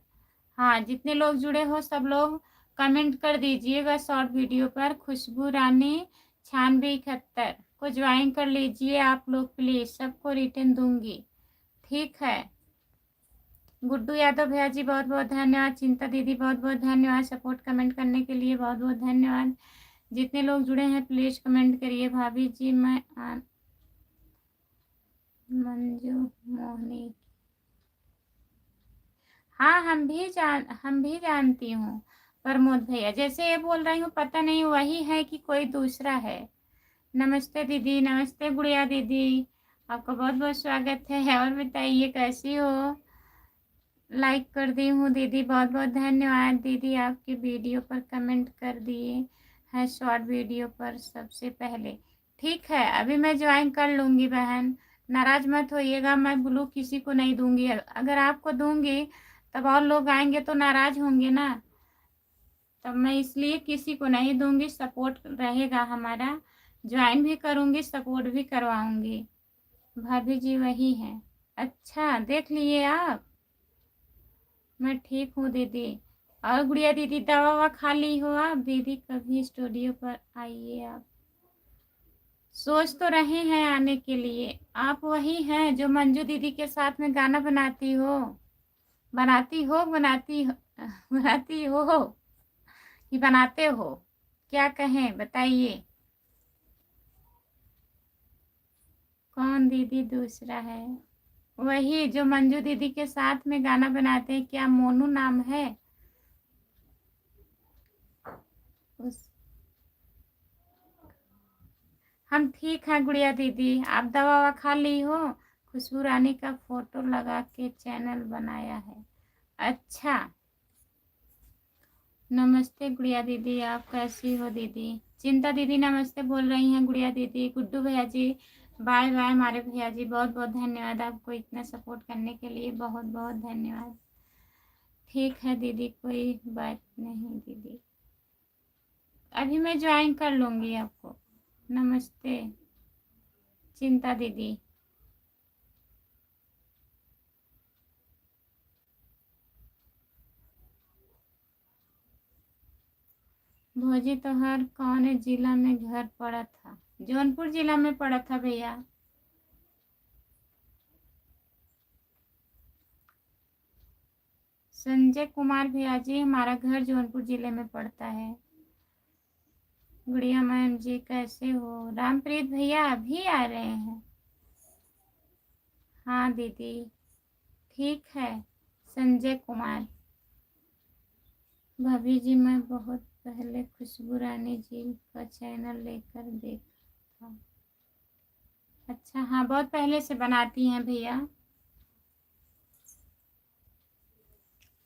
हाँ, जितने लोग जुड़े हो सब लोग कमेंट कर दीजिएगा शॉर्ट वीडियो पर। खुशबू रानी 9671 को ज्वाइन कर लीजिए आप लोग प्लीज, सबको रिटर्न दूंगी, ठीक है? गुड्डू यादव भैया जी बहुत बहुत धन्यवाद। चिंता दीदी बहुत बहुत धन्यवाद, सपोर्ट कमेंट करने के लिए बहुत बहुत धन्यवाद। जितने लोग जुड़े हैं प्लीज कमेंट करिए। भाभी जी मैं मंजू मोहनी, हाँ हम भी जानती हूँ प्रमोद भैया, जैसे ये बोल रही हूँ पता नहीं वही है कि कोई दूसरा है। नमस्ते दीदी, नमस्ते गुड़िया दीदी, आपका बहुत बहुत स्वागत है। और बताइए कैसी हो? लाइक कर दी हूँ दीदी, बहुत बहुत धन्यवाद दीदी, आपकी वीडियो पर कमेंट कर दिए हैं शॉर्ट वीडियो पर सबसे पहले। ठीक है, अभी मैं ज्वाइन कर लूँगी बहन, नाराज मत होइएगा, मैं ब्लू किसी को नहीं दूंगी। अगर आपको दूंगी तब और लोग आएंगे तो नाराज होंगे ना, तब मैं इसलिए किसी को नहीं दूंगी। सपोर्ट रहेगा हमारा, ज्वाइन भी करूँगी, सपोर्ट भी करवाऊँगी। भाभी जी वही है, अच्छा देख लिए आप? मैं ठीक हूँ दीदी। और गुड़िया दीदी दवा ववा खा ली हो आप? दीदी कभी स्टूडियो पर आइए आप, सोच तो रहे हैं आने के लिए। आप वही हैं जो मंजू दीदी के साथ में गाना बनाती हो, बनाती हो कि बनाते हो? क्या कहें बताइए, कौन दीदी दूसरा है? वही जो मंजू दीदी के साथ में गाना बनाते हैं, क्या मोनू नाम है उस। हम ठीक हैं गुड़िया दीदी, आप दवा ववा खा ली हो। खुशबू रानी का फोटो लगा के चैनल बनाया है। अच्छा, नमस्ते गुड़िया दीदी, आप कैसी हो दीदी। चिंता दीदी नमस्ते बोल रही हैं गुड़िया दीदी। गुड्डू भैया जी बाय बाय। हमारे भैया जी बहुत बहुत धन्यवाद आपको इतना सपोर्ट करने के लिए, बहुत बहुत धन्यवाद। ठीक है दीदी, कोई बात नहीं दीदी, अभी मैं ज्वाइन कर लूँगी आपको। नमस्ते चिंता दीदी। भौजी तो हर कौन जिला में घर पड़ा था। जौनपुर जिला में पड़ा था भैया। संजय कुमार भैया जी, हमारा घर जौनपुर जिले में पड़ता है। गुड़िया मैम जी कैसे हो। रामप्रीत भैया अभी आ रहे हैं। हाँ दीदी ठीक है। संजय कुमार। भाभी जी मैं बहुत पहले खुशबू रानी जी का चैनल लेकर देखा था। अच्छा, हाँ बहुत पहले से बनाती हैं भैया।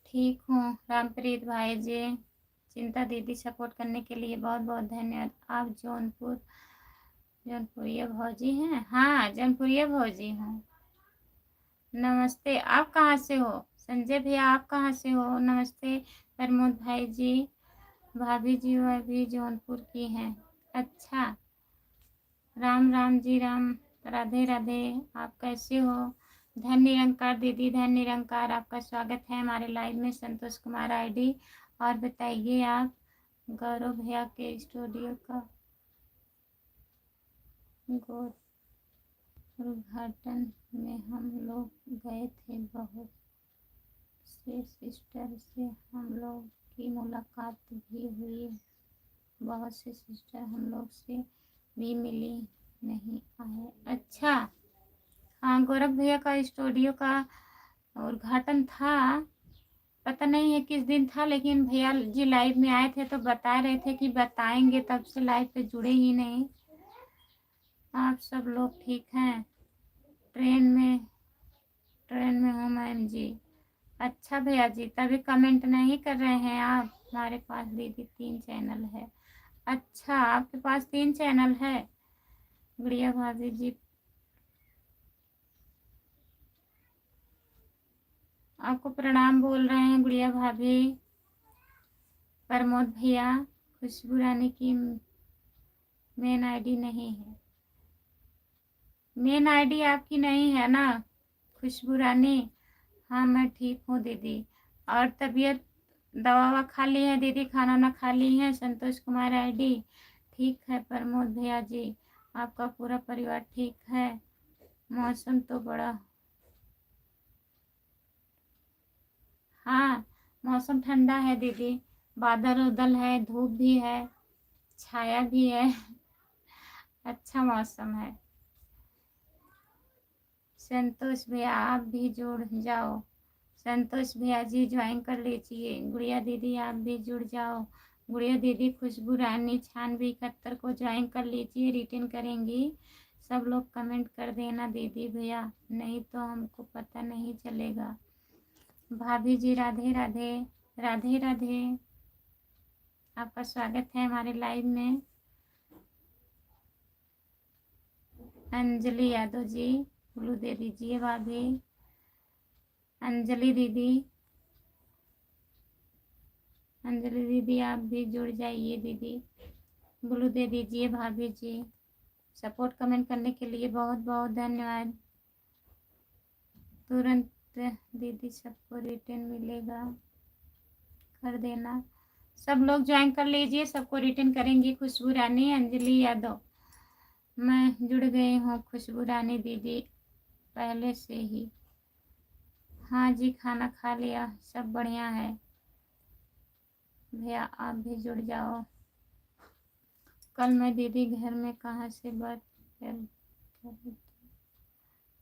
ठीक हूँ रामप्रीत भाई जी। चिंता दीदी सपोर्ट करने के लिए बहुत बहुत धन्यवाद। आप जौनपुरिया भौजी हैं। हाँ जौनपुरिया भौजी हूँ। नमस्ते, आप कहाँ से हो। संजय भैया आप कहाँ से हो। नमस्ते प्रमोद भाई जी। भाभी जी वह भी जौनपुर की हैं। अच्छा, राम राम जी राम, राधे राधे। आप कैसे हो। धन निरंकार दीदी, धन निरंकार, आपका स्वागत है हमारे लाइव में। संतोष कुमार आईडी। और बताइए आप। गौरव भैया के स्टूडियो का उद्घाटन में हम लोग गए थे। बहुत से सिस्टर से हम लोग की मुलाकात भी हुई। बहुत से सिस्टर हम लोग से भी मिली, नहीं आए। अच्छा, हाँ गौरव भैया का स्टूडियो का उद्घाटन था। पता नहीं है किस दिन था, लेकिन भैया जी लाइव में आए थे तो बता रहे थे कि बताएंगे, तब से लाइव पे जुड़े ही नहीं। आप सब लोग ठीक हैं। ट्रेन में हूँ मैम जी। अच्छा भैया जी, तभी कमेंट नहीं कर रहे हैं आप। हमारे पास दीदी 3 चैनल है। अच्छा, आपके पास 3 चैनल है। गुड़िया भाभी जी आपको प्रणाम बोल रहे हैं। गुड़िया भाभी, प्रमोद भैया, खुशबू रानी की मेन आईडी नहीं है। मेन आईडी आपकी नहीं है ना खुशबू रानी। हाँ मैं ठीक हूँ दीदी। और तबीयत दवा ववा खा ली है दीदी, खाना ना खा ली है। संतोष कुमार आईडी ठीक है। प्रमोद भैया जी, आपका पूरा परिवार ठीक है। मौसम तो बड़ा, हाँ मौसम ठंडा है दीदी। बादल उदल है, धूप भी है, छाया भी है। अच्छा मौसम है। संतोष भैया आप भी जुड़ जाओ। संतोष भैया जी ज्वाइन कर लीजिए। गुड़िया दीदी आप भी जुड़ जाओ। गुड़िया दीदी खुशबू रानी 9671 को ज्वाइन कर लीजिए, रिटर्न करेंगी। सब लोग कमेंट कर देना दीदी भैया, नहीं तो हमको पता नहीं चलेगा। भाभी जी राधे राधे। राधे राधे, आपका स्वागत है हमारे लाइव में। अंजलि यादव जी ब्लू दे दीजिए भाभी। अंजलि दीदी, अंजलि दीदी आप भी जुड़ जाइए दीदी। ब्लू दे दीजिए भाभी जी। सपोर्ट कमेंट करने के लिए बहुत बहुत धन्यवाद। तुरंत दीदी सबको रिटर्न मिलेगा, कर देना। सब लोग ज्वाइन कर लीजिए, सबको रिटर्न करेंगी। खुशबू रानी, अंजलि यादव, मैं जुड़ गई हूँ। खुशबू रानी दीदी पहले से ही। हाँ जी खाना खा लिया, सब बढ़िया है। भैया आप भी जुड़ जाओ। कल मैं दीदी घर में कहाँ से बात कर रही थी,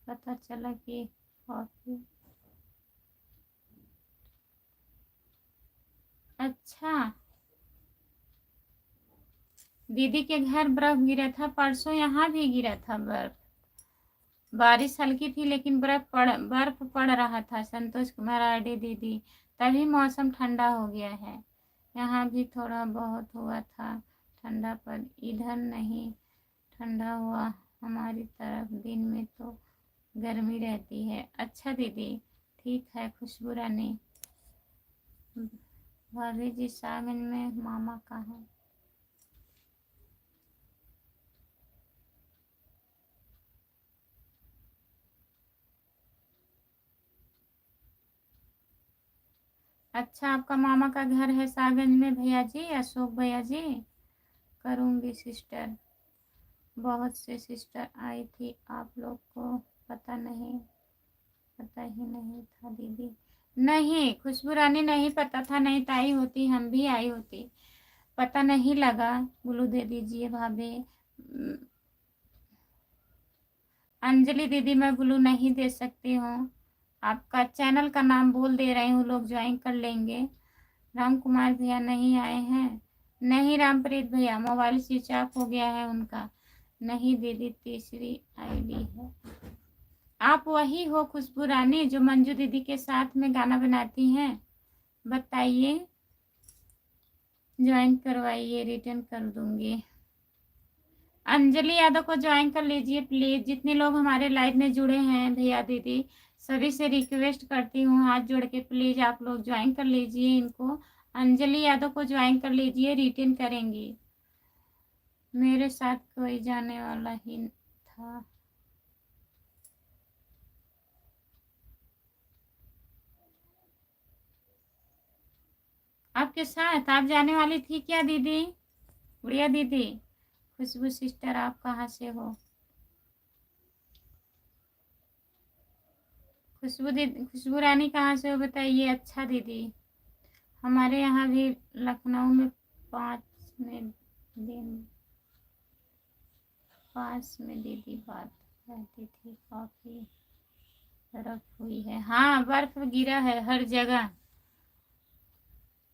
पता चला कि कॉफी। अच्छा, दीदी के घर बर्फ गिरा था परसों, यहाँ भी गिरा था बर्फ। बारिश हल्की थी लेकिन बर्फ पड़ रहा था। संतोष कुमार आरडी दीदी, तभी मौसम ठंडा हो गया है। यहाँ भी थोड़ा बहुत हुआ था ठंडा, पर इधर नहीं ठंडा हुआ। हमारी तरफ दिन में तो गर्मी रहती है। अच्छा दीदी, ठीक है। खुशबू रानी, भाभी जी सागन में, मामा कहाँ? अच्छा, आपका मामा का घर है सागंज में भैया जी, अशोक भैया जी। करूँगी सिस्टर। बहुत से सिस्टर आई थी, आप लोग को पता नहीं, पता ही नहीं था दीदी। नहीं खुशबू रानी, नहीं पता था, नहीं तो आई होती, हम भी आई होती, पता नहीं लगा। गुलू दे दीजिए भाभी। अंजलि दीदी, मैं ब्लू नहीं दे सकती हूँ। आपका चैनल का नाम बोल दे रही हूँ, लोग ज्वाइन कर लेंगे। राम कुमार भैया नहीं आए हैं? नहीं रामप्रीत भैया, मोबाइल स्विच ऑफ हो गया है उनका। नहीं दीदी, तीसरी आईडी है। आप वही हो खुशबू रानी जो मंजू दीदी के साथ में गाना बनाती हैं? बताइए, ज्वाइन करवाइए, रिटर्न कर दूंगी। अंजलि यादव को ज्वाइन कर लीजिए प्लीज। जितने लोग हमारे लाइव में जुड़े हैं भैया दीदी, सभी से रिक्वेस्ट करती हूँ, हाथ जोड़ के प्लीज आप लोग ज्वाइन कर लीजिए इनको। अंजलि यादव को ज्वाइन कर लीजिए, रिटर्न करेंगी। मेरे साथ कोई जाने वाला ही था। आपके साथ आप जाने वाली थी क्या दीदी? गुड़िया दीदी, खुशबू सिस्टर, आप कहाँ से हो? खुशबू दीदी, खुशबू रानी कहाँ से हो बताइए। अच्छा दीदी, हमारे यहाँ भी लखनऊ में 5 में दीदी बात रहती थी, काफी बर्फ हुई है। हाँ, बर्फ गिरा है हर जगह।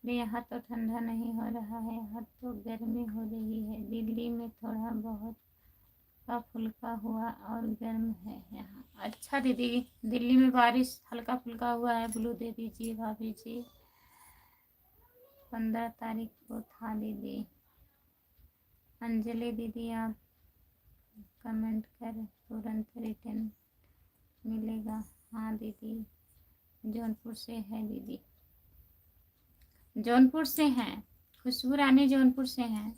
यहाँ तो ठंडा नहीं हो रहा है, यहाँ तो गर्मी हो रही है। दिल्ली में थोड़ा बहुत हल्का फुल्का हुआ और गर्म है यहाँ। अच्छा दीदी, दिल्ली में बारिश हल्का फुल्का हुआ है। ब्लू दे दीजिए भाभी जी। 15 तारीख को था दीदी। अंजलि दीदी, आप कमेंट कर, तुरंत रिटर्न मिलेगा। हाँ दीदी, जौनपुर से है दीदी, जौनपुर से हैं। खुशबू रानी जौनपुर से हैं।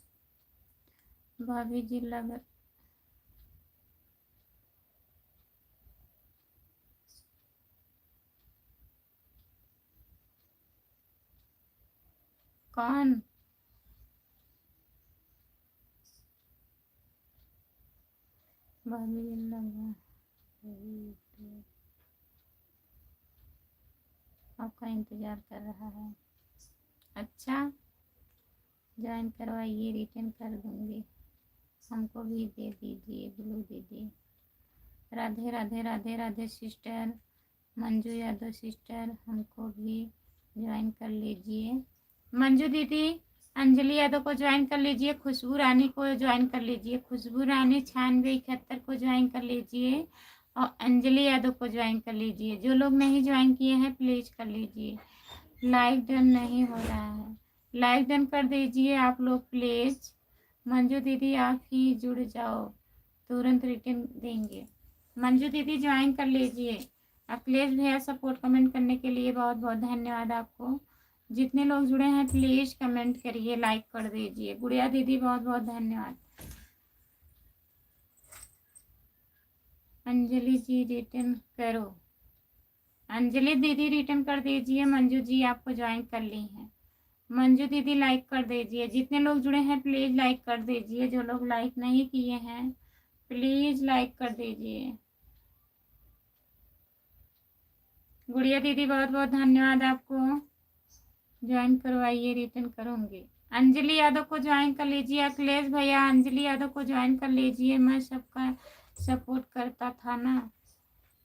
भाभी जी लग कौन? भाभी जी लगा आपका इंतजार कर रहा है। अच्छा, ज्वाइन करवाइए, रिटर्न कर दूंगी। हमको भी दे दीजिए ब्लू दीदी। राधे राधे राधे राधे सिस्टर। मंजू यादव सिस्टर, हमको भी ज्वाइन कर लीजिए। मंजू दीदी, अंजलि यादव को ज्वाइन कर लीजिए। खुशबू रानी को ज्वाइन कर लीजिए। खुशबू रानी 9671 को ज्वाइन कर लीजिए और अंजलि यादव को ज्वाइन कर लीजिए। जो लोग नहीं ज्वाइन किए हैं प्लीज कर लीजिए। लाइक डन नहीं हो रहा है, लाइक डन कर दीजिए आप लोग प्लीज। मंजू दीदी, आप ही जुड़ जाओ, तुरंत रिटर्न देंगे। मंजू दीदी ज्वाइन कर लीजिए। अखिलेश भैया, सपोर्ट कमेंट करने के लिए बहुत बहुत धन्यवाद आपको। जितने लोग जुड़े हैं प्लीज कमेंट करिए, लाइक कर दीजिए। गुड़िया दीदी, बहुत बहुत धन्यवाद। अंजलि जी रिटर्न करो। अंजलि दीदी रिटर्न कर दीजिए। मंजू जी आपको ज्वाइन कर ली हैं। मंजू दीदी लाइक कर दीजिए। जितने लोग जुड़े हैं प्लीज लाइक कर दीजिए। जो लोग लाइक नहीं किए हैं प्लीज लाइक कर दीजिए। गुड़िया दीदी, बहुत बहुत धन्यवाद आपको। ज्वाइन करवाइए, रिटर्न करूंगी। अंजलि यादव को ज्वाइन कर लीजिए। अखिलेश भैया, अंजलि यादव को ज्वाइन कर लीजिए। मैं सबका सपोर्ट करता था ना।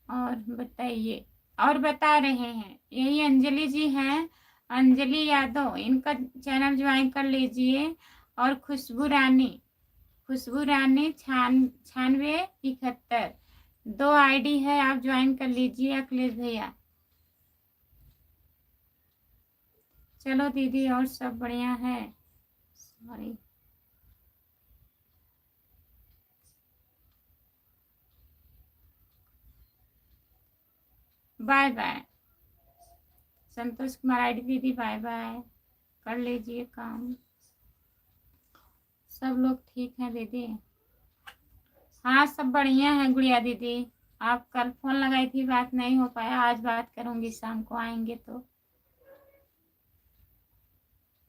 और बताइए, और बता रहे हैं यही अंजलि जी हैं, अंजलि यादव, इनका चैनल ज्वाइन कर लीजिए। और खुशबू रानी, खुशबू रानी 9671, 2 आईडी है, आप ज्वाइन कर लीजिए अखिलेश भैया। चलो दीदी, और सब बढ़िया है। Sorry, bye bye. Santosh Kumar ID दीदी बाय बाय, कर लीजिए काम। सब लोग ठीक हैं दीदी? हाँ सब बढ़िया है गुड़िया दीदी। आप कल फोन लगाई थी, बात नहीं हो पाया, आज बात करूंगी, शाम को आएंगे तो।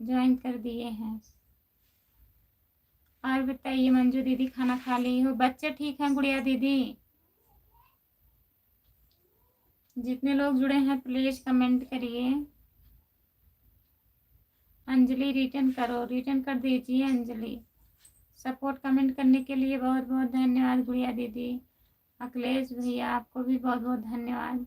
ज्वाइन कर दिए हैं। और बताइए मंजू दीदी, खाना खा ली हो? बच्चे ठीक हैं गुड़िया दीदी? जितने लोग जुड़े हैं प्लीज कमेंट करिए। अंजलि रिटर्न करो, रिटर्न कर दीजिए अंजलि। सपोर्ट कमेंट करने के लिए बहुत बहुत धन्यवाद गुड़िया दीदी। अखिलेश भैया आपको भी बहुत बहुत धन्यवाद।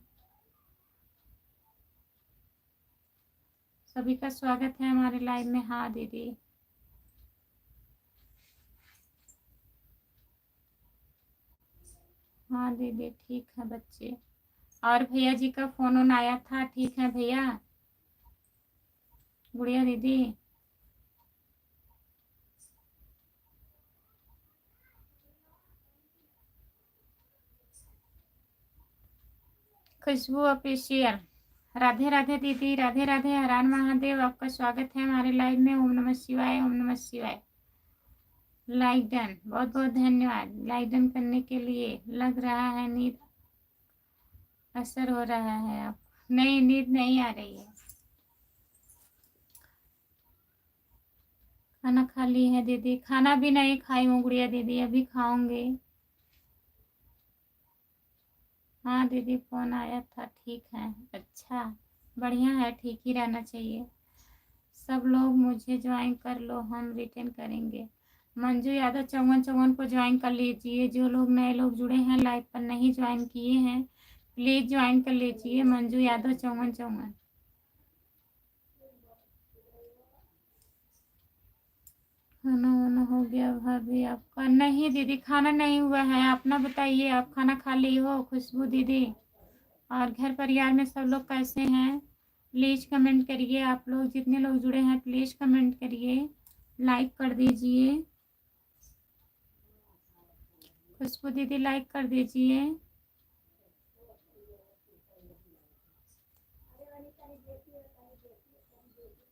सभी का स्वागत है हमारे लाइव में। हाँ दीदी, हाँ दीदी ठीक है बच्चे। और भैया जी का फोन ऑन आया था, ठीक है भैया? गुड़िया दीदी, खुशबू ऑफिशियल, राधे राधे दीदी, राधे राधे, हर हर महादेव। आपका स्वागत है हमारे लाइव में। ओम नमः शिवाय, ओम नमः शिवाय। लाइक डन, बहुत बहुत धन्यवाद लाइक डन करने के लिए। लग रहा है नींद असर हो रहा है आप? नहीं, नींद नहीं आ रही है। खाना खा ली है दीदी? खाना भी नहीं खाई हूँ गुड़िया दीदी, अभी खाऊंगी। हाँ दीदी फोन आया था, ठीक है, अच्छा बढ़िया है, ठीक ही रहना चाहिए। सब लोग मुझे ज्वाइन कर लो, हम रिटर्न करेंगे। मंजू यादव 5454 को ज्वाइन कर लीजिए। जो लोग नए लोग जुड़े हैं लाइव पर नहीं ज्वाइन किए हैं प्लीज ज्वाइन कर लीजिए। मंजू यादव 5454। खाना वाना हो गया भाभी आपका? नहीं दीदी खाना नहीं हुआ है, अपना बताइए, आप खाना खा ली हो खुशबू दीदी? और घर परिवार में सब लोग कैसे हैं? प्लीज कमेंट करिए। आप लोग जितने लोग जुड़े हैं प्लीज कमेंट करिए, लाइक कर दीजिए। खुशबू दीदी लाइक कर दीजिए।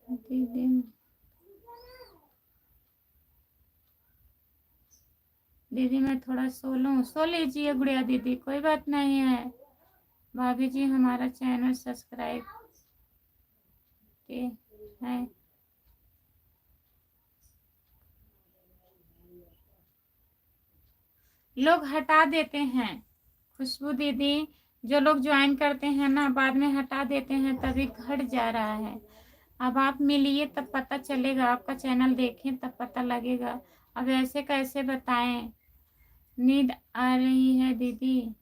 दीदी दीदी मैं थोड़ा सो लूँ? सो लीजिए गुड़िया दीदी, कोई बात नहीं है। भाभी जी हमारा चैनल सब्सक्राइब के है। लोग हटा देते हैं खुशबू दीदी, जो लोग ज्वाइन करते हैं ना बाद में हटा देते हैं, तभी घट जा रहा है। अब आप मिलिए तब पता चलेगा, आपका चैनल देखें तब पता लगेगा। अब ऐसे कैसे बताएं? नींद आ रही है दीदी?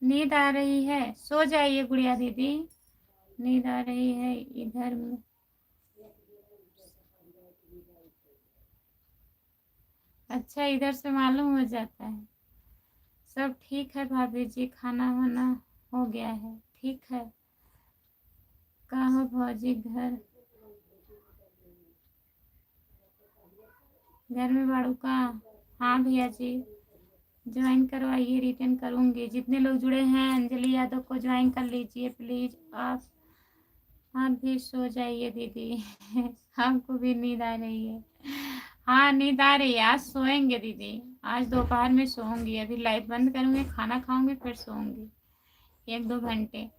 नींद आ रही है? सो जाइए गुड़िया दीदी, नींद आ रही है इधर में। अच्छा, इधर से मालूम हो जाता है। सब ठीक है भाभी जी, खाना वाना हो गया है, ठीक है। कहाँ हो भौजी? घर में बाड़ू का? हाँ भैया जी ज्वाइन करवाइए, रिटर्न करूँगी। जितने लोग जुड़े हैं अंजलि यादव को ज्वाइन कर लीजिए प्लीज। आप भी सो जाइए दीदी हमको भी नींद आ रही है। हाँ नींद आ रही है, आज सोएंगे दीदी, आज दोपहर में सोऊंगी। अभी लाइट बंद करूँगी, खाना खाऊंगी, फिर सोऊंगी 1-2 घंटे।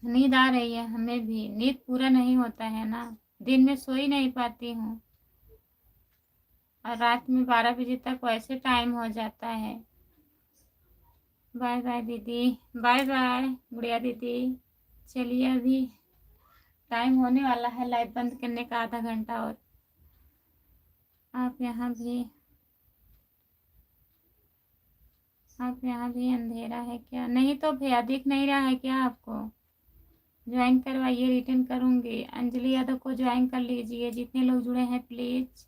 नींद आ रही है हमें भी, नींद पूरा नहीं होता है ना, दिन में सो ही नहीं पाती हूँ, और रात में 12 बजे तक वैसे टाइम हो जाता है। बाय बाय दीदी, बाय बाय गुड़िया दीदी। चलिए अभी टाइम होने वाला है लाइट बंद करने का, आधा घंटा और। आप यहाँ भी अंधेरा है क्या? नहीं तो भैया दिख नहीं रहा है क्या आपको? ज्वाइन करवाइए, रिटर्न करूँगी। अंजलि यादव को ज्वाइन कर लीजिए, जितने लोग जुड़े हैं प्लीज़।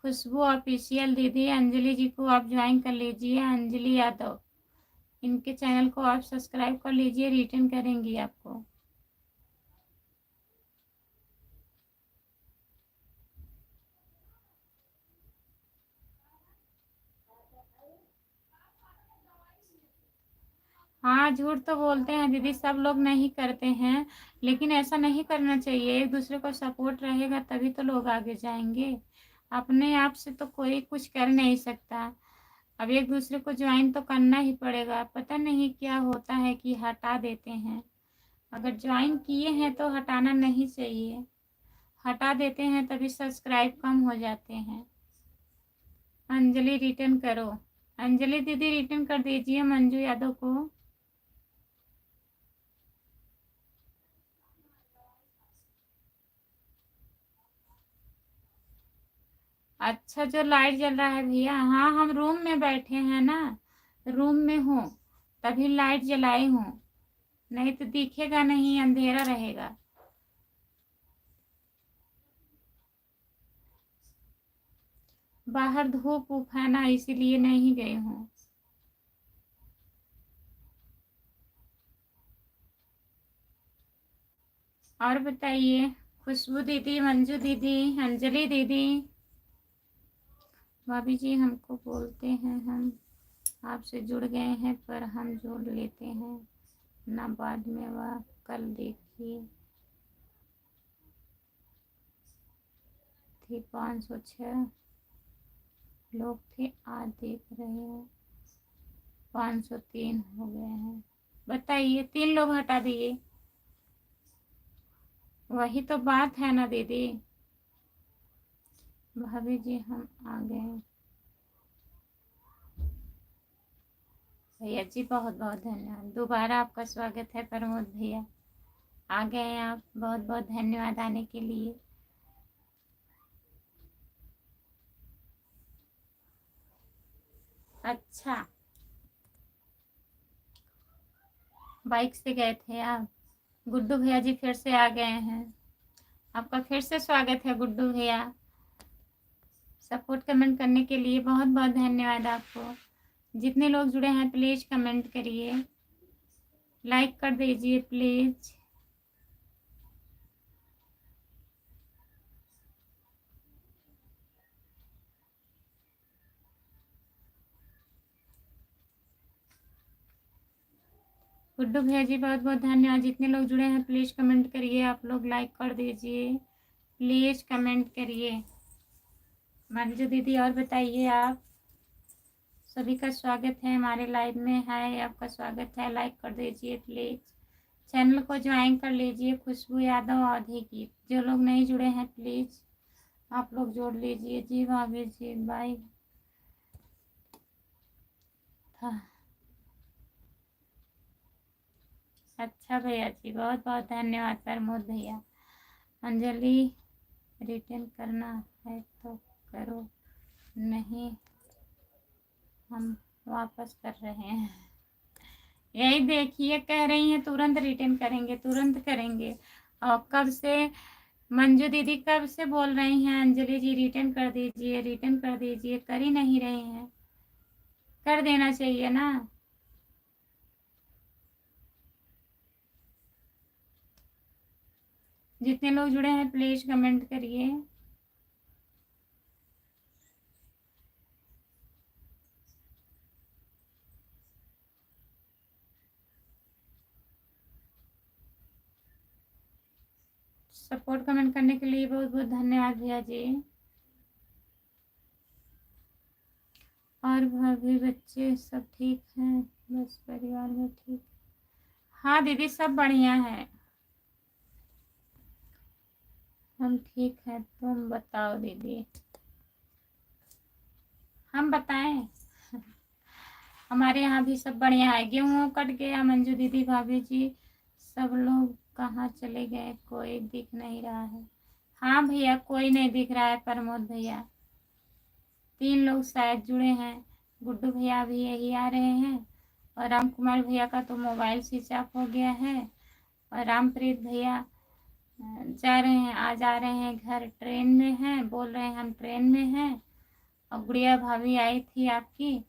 खुशबू ऑफिशियल दीदी अंजलि जी को आप ज्वाइन कर लीजिए। अंजलि यादव, इनके चैनल को आप सब्सक्राइब कर लीजिए, रिटर्न करेंगी आपको। हाँ, झूठ तो बोलते हैं दीदी, सब लोग नहीं करते हैं, लेकिन ऐसा नहीं करना चाहिए। एक दूसरे को सपोर्ट रहेगा तभी तो लोग आगे जाएंगे। अपने आप से तो कोई कुछ कर नहीं सकता। अब एक दूसरे को ज्वाइन तो करना ही पड़ेगा। पता नहीं क्या होता है कि हटा देते हैं। अगर ज्वाइन किए हैं तो हटाना नहीं चाहिए। हटा देते हैं तभी सब्सक्राइब कम हो जाते हैं। अंजलि रिटर्न करो। अंजलि दीदी रिटर्न कर दीजिए मंजू यादव को। अच्छा, जो लाइट जल रहा है भैया, हाँ हम रूम में बैठे हैं ना, रूम में हूँ तभी लाइट जलाई हूँ, नहीं तो दिखेगा नहीं, अंधेरा रहेगा। बाहर धूप उप है ना, इसीलिए नहीं गई हूँ। और बताइए, खुशबू दीदी, मंजू दीदी, अंजलि दीदी। भाभी जी हमको बोलते हैं हम आपसे जुड़ गए हैं, पर हम जोड़ लेते हैं ना, बाद में वह कल देखिए थी 506 लोग थे, आज देख रहे हैं 503 हो गए हैं। बताइए, 3 लोग हटा दिए। वही तो बात है ना दीदी। भाभी जी हम आ गए। भैया जी बहुत बहुत धन्यवाद, दोबारा आपका स्वागत है प्रमोद भैया। आ गए हैं आप, बहुत बहुत धन्यवाद आने के लिए। अच्छा, बाइक से गए थे आप? गुड्डू भैया जी फिर से आ गए हैं, आपका फिर से स्वागत है गुड्डू भैया। सपोर्ट कमेंट करने के लिए बहुत बहुत धन्यवाद आपको। जितने लोग जुड़े हैं प्लीज़ कमेंट करिए, लाइक कर दीजिए प्लीज़। गुड्डू भैया जी बहुत बहुत धन्यवाद। जितने लोग जुड़े हैं प्लीज़ कमेंट करिए, आप लोग लाइक कर दीजिए, प्लीज़ कमेंट करिए। मंजू दीदी और बताइए आप। सभी का स्वागत है हमारे लाइव में, है आपका स्वागत है, लाइक कर दीजिए प्लीज़। चैनल को ज्वाइन कर लीजिए, खुशबू यादव आधी की। जो लोग नहीं जुड़े हैं प्लीज़ आप लोग जोड़ लीजिए। जी भाभी जी बाय। अच्छा भैया जी, बहुत बहुत धन्यवाद प्रमोद भैया। अंजलि रिटर्न करना है तो करो, नहीं हम वापस कर रहे हैं। यही देखिए, कह रही हैं तुरंत रिटर्न करेंगे, तुरंत करेंगे। और कब से मंजू दीदी कब से बोल रही हैं अंजलि जी रिटर्न कर दीजिए, रिटर्न कर दीजिए, कर ही नहीं रही हैं। कर देना चाहिए ना। जितने लोग जुड़े हैं प्लीज कमेंट करिए। सपोर्ट कमेंट करने के लिए बहुत बहुत धन्यवाद भैया जी। और भाभी बच्चे सब ठीक हैं? बस परिवार में ठीक? हाँ दीदी सब बढ़िया है, हम ठीक हैं। तुम बताओ दीदी। हम बताएं? हमारे यहाँ भी सब बढ़िया है। गेहूँ कट गया मंजू दीदी, भाभी जी सब लोग कहाँ चले गए, कोई दिख नहीं रहा है। हाँ भैया कोई नहीं दिख रहा है प्रमोद भैया। 3 लोग शायद जुड़े हैं। गुड्डू भैया भी यही आ रहे हैं, और राम कुमार भैया का तो मोबाइल स्विच ऑफ हो गया है, और रामप्रीत भैया जा रहे हैं, आज आ रहे हैं घर, ट्रेन में हैं, बोल रहे हैं हम ट्रेन में हैं। और गुड़िया भाभी आई थी आपकी,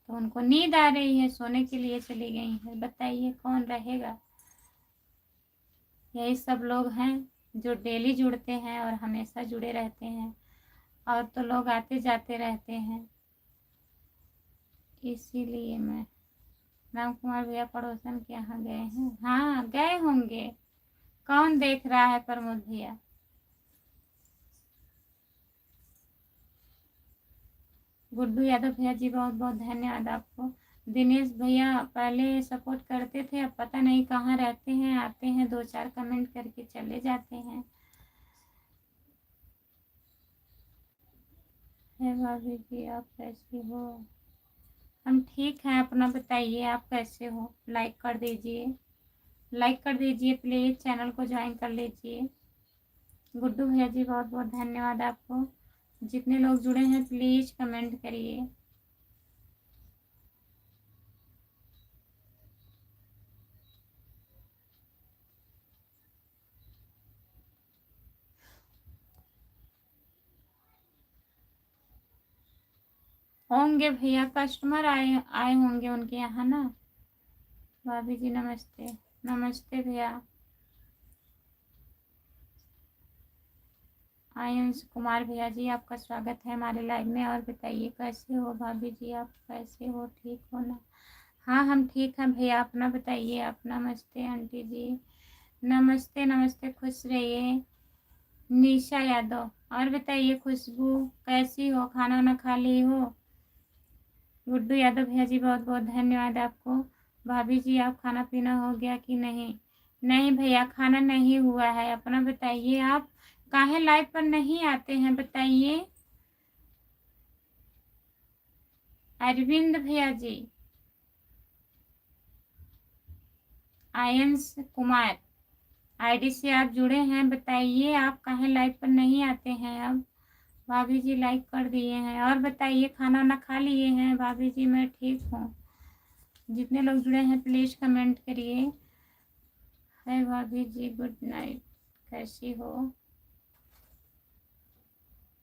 तो उनको नींद आ रही है, सोने के लिए चली गई है। बताइए कौन रहेगा? यही सब लोग हैं जो डेली जुड़ते हैं और हमेशा जुड़े रहते हैं, और तो लोग आते जाते रहते हैं। इसीलिए मैं राम कुमार भैया पड़ोसन के यहाँ गए हैं। हाँ गए होंगे, कौन देख रहा है प्रमोद भैया? गुड्डू यादव भैया जी बहुत बहुत धन्यवाद आपको। दिनेश भैया पहले सपोर्ट करते थे, अब पता नहीं कहाँ रहते हैं, आते हैं 2-4 कमेंट करके चले जाते हैं। है भाभी जी आप कैसे हो? हम ठीक हैं, अपना बताइए आप कैसे हो? लाइक कर दीजिए, लाइक कर दीजिए प्लीज़, चैनल को ज्वाइन कर लीजिए। गुड्डू भैया जी बहुत बहुत धन्यवाद आपको। जितने लोग जुड़े हैं प्लीज़ कमेंट करिए। होंगे भैया, कस्टमर आए आए होंगे उनके यहाँ ना। भाभी जी नमस्ते। नमस्ते भैया। आयुष कुमार भैया जी आपका स्वागत है हमारे लाइव में। और बताइए कैसे हो भाभी जी, आप कैसे हो? ठीक हो ना? हाँ हम ठीक हैं भैया, अपना बताइए आप। नमस्ते आंटी जी। नमस्ते नमस्ते, खुश रहिए। निशा यादव, और बताइए खुशबू कैसी हो? खाना वाना खा ली हो? गुड्डू यादव भैया जी बहुत बहुत धन्यवाद आपको। भाभी जी आप खाना पीना हो गया कि नहीं? नहीं भैया खाना नहीं हुआ है। अपना बताइए आप काहे लाइव पर नहीं आते हैं, बताइए। अरविंद भैया जी, आयंस कुमार आईडी से आप जुड़े हैं, बताइए आप काहे लाइव पर नहीं आते हैं अब? भाभी जी लाइक कर दिए हैं। और बताइए खाना वाना खा लिए हैं? भाभी जी मैं ठीक हूँ। जितने लोग जुड़े हैं प्लीज़ कमेंट करिए। हाय भाभी जी गुड नाइट, कैसी हो?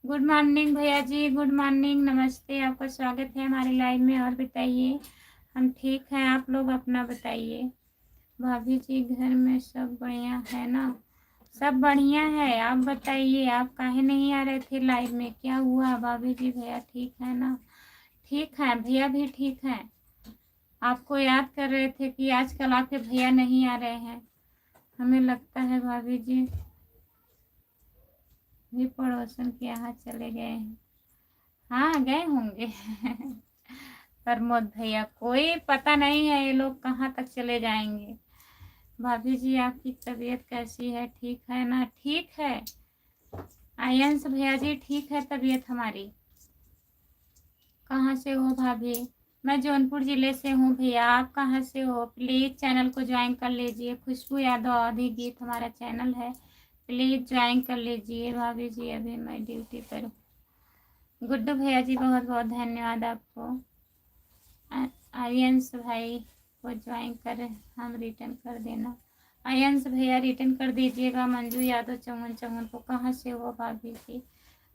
गुड मॉर्निंग भैया जी, गुड मॉर्निंग, नमस्ते, आपका स्वागत है हमारे लाइव में। और बताइए हम ठीक हैं, आप लोग अपना बताइए। भाभी जी घर में सब बढ़िया है ना? सब बढ़िया है, आप बताइए आप काहे नहीं आ रहे थे लाइव में, क्या हुआ? भाभी जी भैया ठीक है ना? ठीक है भैया भी ठीक है। आपको याद कर रहे थे कि आजकल आपके भैया नहीं आ रहे हैं, हमें लगता है भाभी जी भी पड़ोसन के यहाँ चले गए हैं। हाँ गए होंगे प्रमोद भैया कोई पता नहीं है ये लोग कहाँ तक चले जाएंगे। भाभी जी आपकी तबीयत कैसी है, ठीक है ना? ठीक है आयंस भैया जी, ठीक है तबीयत हमारी। कहाँ से हो भाभी? मैं जौनपुर ज़िले से हूँ भैया, आप कहाँ से हो? प्लीज़ चैनल को ज्वाइन कर लीजिए। खुशबू यादव अवधी गीत हमारा चैनल है, प्लीज़ ज्वाइन कर लीजिए। भाभी जी अभी मैं ड्यूटी पर हूँ। गुड्डू भैया जी बहुत बहुत धन्यवाद आपको। आर्यंस भाई को ज्वाइन कर, हम रिटर्न कर देना। आर्यंस भैया रिटर्न कर दीजिएगा। मंजू यादव चौवन चौवन को, कहाँ से हो भाभी जी?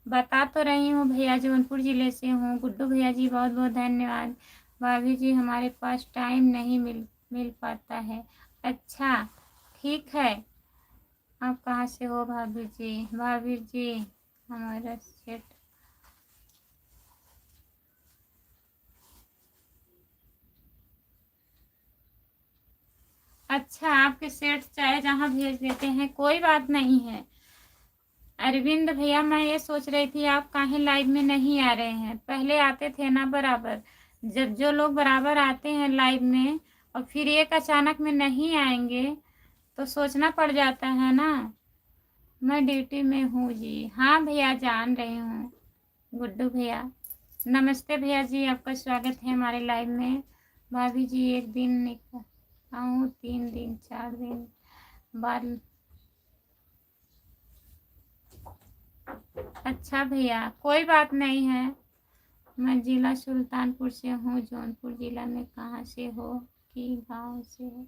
बता तो रही हूँ भैया जौनपुर ज़िले से हूँ। गुड्डू भैया जी बहुत बहुत धन्यवाद। भाभी जी हमारे पास टाइम नहीं मिल पाता है। अच्छा ठीक है, आप कहाँ से हो भाभी जी? भाभी जी हमारा सेट, अच्छा आपके सेठ चाहे जहाँ भेज देते हैं, कोई बात नहीं है। अरविंद भैया मैं ये सोच रही थी आप काहे लाइव में नहीं आ रहे हैं? पहले आते थे ना बराबर। जब जो लोग बराबर आते हैं लाइव में और फिर एक अचानक में नहीं आएंगे तो सोचना पड़ जाता है ना। मैं ड्यूटी में हूँ जी। हाँ भैया जान रही हूँ। गुड्डू भैया नमस्ते भैया जी, आपका स्वागत है हमारे लाइव में। भाभी जी एक दिन आऊँ, 3 दिन 4 दिन बाद? अच्छा भैया कोई बात नहीं है, मैं जिला सुल्तानपुर से हूँ। जौनपुर जिला में कहाँ से हो कि गांव से हो?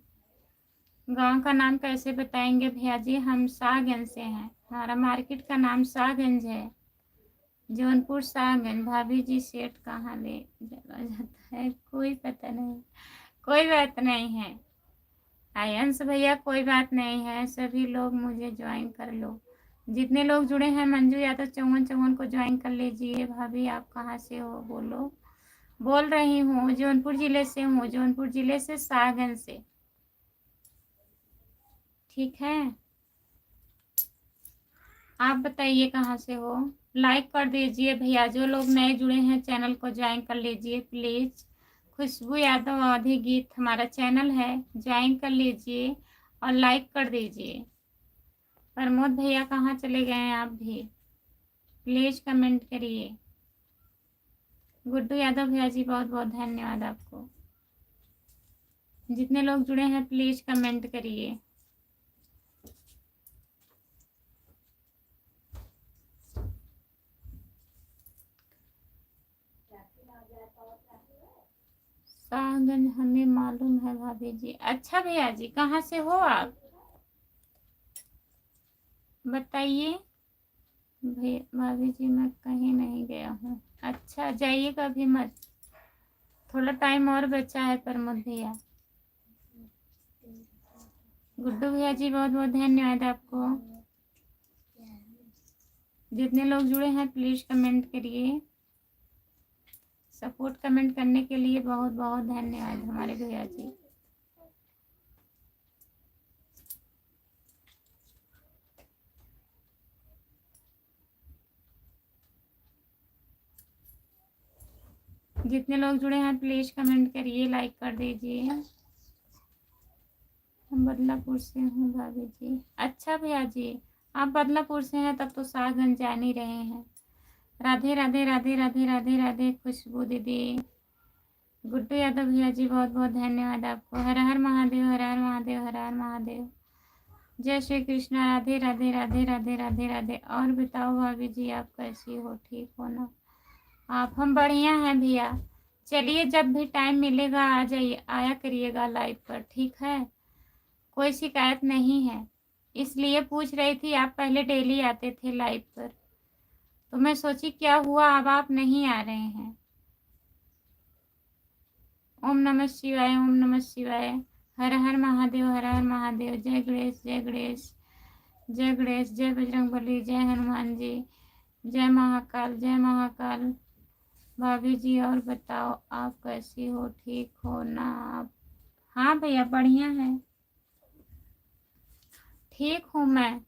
गांव का नाम कैसे बताएंगे भैया जी? हम शाहगंज से हैं। हमारा मार्केट का नाम शाहगंज है। जौनपुर शाहगंज। भाभी जी सेठ कहाँ ले चला जाता है? कोई पता नहीं। कोई बात नहीं है आयंश भैया, कोई बात नहीं है। सभी लोग मुझे ज्वाइन कर लो। जितने लोग जुड़े हैं मंजू यादव चौवन चौवन को ज्वाइन कर लीजिए। भाभी आप कहाँ से हो? बोलो। बोल रही हूँ जौनपुर जिले से हूँ। जौनपुर जिले से शाहगंज से। ठीक है, आप बताइए कहाँ से हो? लाइक कर दीजिए भैया। जो लोग नए जुड़े हैं चैनल को ज्वाइन कर लीजिए प्लीज। खुशबू यादव अवधी गीत हमारा चैनल है, ज्वाइन कर लीजिए और लाइक कर दीजिए। प्रमोद भैया कहाँ चले गए हैं आप भी? प्लीज कमेंट करिए। गुड्डू यादव भैया जी बहुत बहुत धन्यवाद आपको। जितने लोग जुड़े हैं प्लीज कमेंट करिए। शाहगंज हमें मालूम है भाभी जी। अच्छा भैया जी, कहाँ से हो आप बताइए? भाभी जी मैं कहीं नहीं गया हूँ। अच्छा, जाइएगा भी मत, थोड़ा टाइम और बचा है प्रमोद भैया। गुड्डू भैया जी बहुत बहुत धन्यवाद आपको। जितने लोग जुड़े हैं प्लीज कमेंट करिए। सपोर्ट कमेंट करने के लिए बहुत बहुत धन्यवाद हमारे भैया जी। जितने लोग जुड़े हैं प्लीज कमेंट करिए, लाइक कर दीजिए। हम बदलापुर से हूँ भाभी जी। अच्छा भैया जी, आप बदलापुर से हैं तब तो शाहगंज जान ही रहे हैं। राधे राधे राधे राधे राधे राधे खुशबू दीदी। गुड्डू यादव भैया जी बहुत बहुत धन्यवाद आपको। हर हर महादेव, हर हर महादेव, हर हर महादेव। जय श्री कृष्णा। राधे राधे राधे राधे राधे राधे। और बताओ भाभी जी आप कैसी हो? ठीक हो ना आप? हम बढ़िया हैं भैया। चलिए जब भी टाइम मिलेगा आ जाइए, आया करिएगा लाइव पर, ठीक है? कोई शिकायत नहीं है। इसलिए पूछ रही थी, आप पहले डेली आते थे लाइव पर, तो मैं सोची क्या हुआ अब आप नहीं आ रहे हैं। ओम नमः शिवाय, ओम नमः शिवाय। हर हर महादेव, हर हर महादेव। जय गणेश, जय गणेश, जय गणेश, जय बजरंगबली, जय हनुमान जी, जय महाकाल, जय महाकाल। भाभी जी और बताओ आप कैसी हो? ठीक हो ना आप? हाँ भैया बढ़िया है, ठीक हूँ मैं।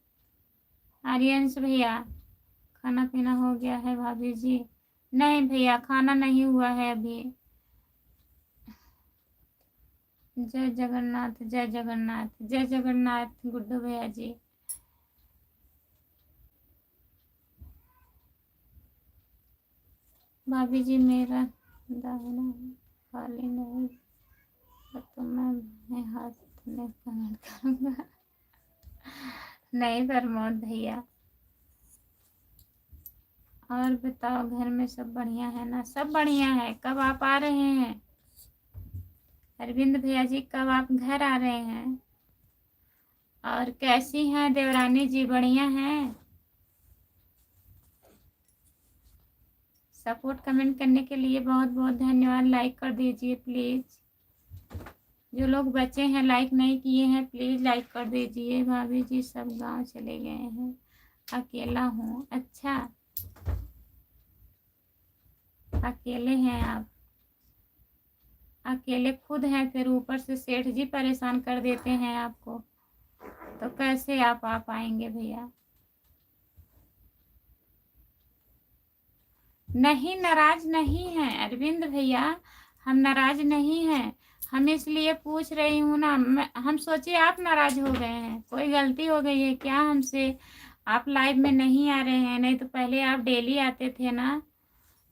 आर्यंश भैया खाना पीना हो गया है भाभी जी? नहीं भैया खाना नहीं हुआ है अभी। जय जगन्नाथ, जय जगन्नाथ, जय जगन्नाथ गुड्डू भैया जी। भाभी जी मेरा दाहिना खाली नहीं तो मैं हाथ में कमेंट करूँगा। नहीं प्रमोद भैया। और बताओ घर में सब बढ़िया है ना? सब बढ़िया है। कब आप आ रहे हैं अरविंद भैया जी? कब आप घर आ रहे हैं? और कैसी हैं देवरानी जी? बढ़िया हैं? सपोर्ट कमेंट करने के लिए बहुत बहुत धन्यवाद। लाइक कर दीजिए प्लीज। जो लोग बचे हैं लाइक नहीं किए हैं प्लीज लाइक कर दीजिए। भाभी जी सब गांव चले गए हैं, अकेला हूँ। अच्छा अकेले हैं आप? अकेले खुद हैं, फिर ऊपर से सेठ जी परेशान कर देते हैं आपको, तो कैसे आप आ पाएंगे भैया? नहीं नाराज नहीं है अरविंद भैया, हम नाराज नहीं हैं। हम इसलिए पूछ रही हूँ ना, हम सोचे आप नाराज हो गए हैं, कोई गलती हो गई है क्या हमसे? आप लाइव में नहीं आ रहे हैं, नहीं तो पहले आप डेली आते थे ना,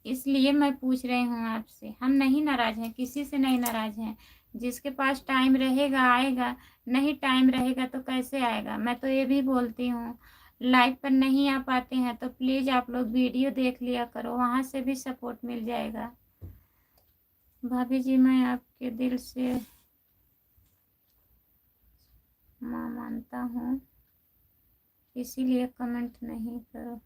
इसलिए मैं पूछ रही हूँ आपसे। हम नहीं नाराज हैं, किसी से नहीं नाराज हैं। जिसके पास टाइम रहेगा आएगा, नहीं टाइम रहेगा तो कैसे आएगा? मैं तो ये भी बोलती हूँ लाइव पर नहीं आ पाते हैं तो प्लीज़ आप लोग वीडियो देख लिया करो, वहाँ से भी सपोर्ट मिल जाएगा। भाभी जी मैं आपके दिल से माँ मानता हूँ, इसीलिए कमेंट नहीं करो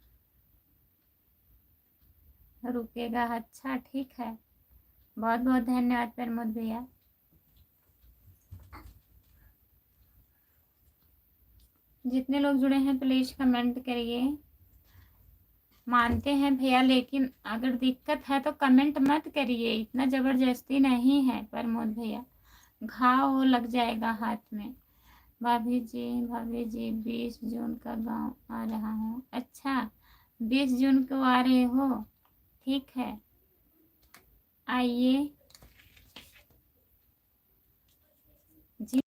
रुकेगा। अच्छा ठीक है, बहुत बहुत धन्यवाद प्रमोद भैया। जितने लोग जुड़े हैं प्लीज़ कमेंट करिए। मानते हैं भैया, लेकिन अगर दिक्कत है तो कमेंट मत करिए, इतना ज़बरदस्ती नहीं है प्रमोद भैया, घाव लग जाएगा हाथ में। भाभी जी 20 जून का गांव आ रहा हूँ। अच्छा 20 जून को आ रहे हो, ठीक है आइए जी।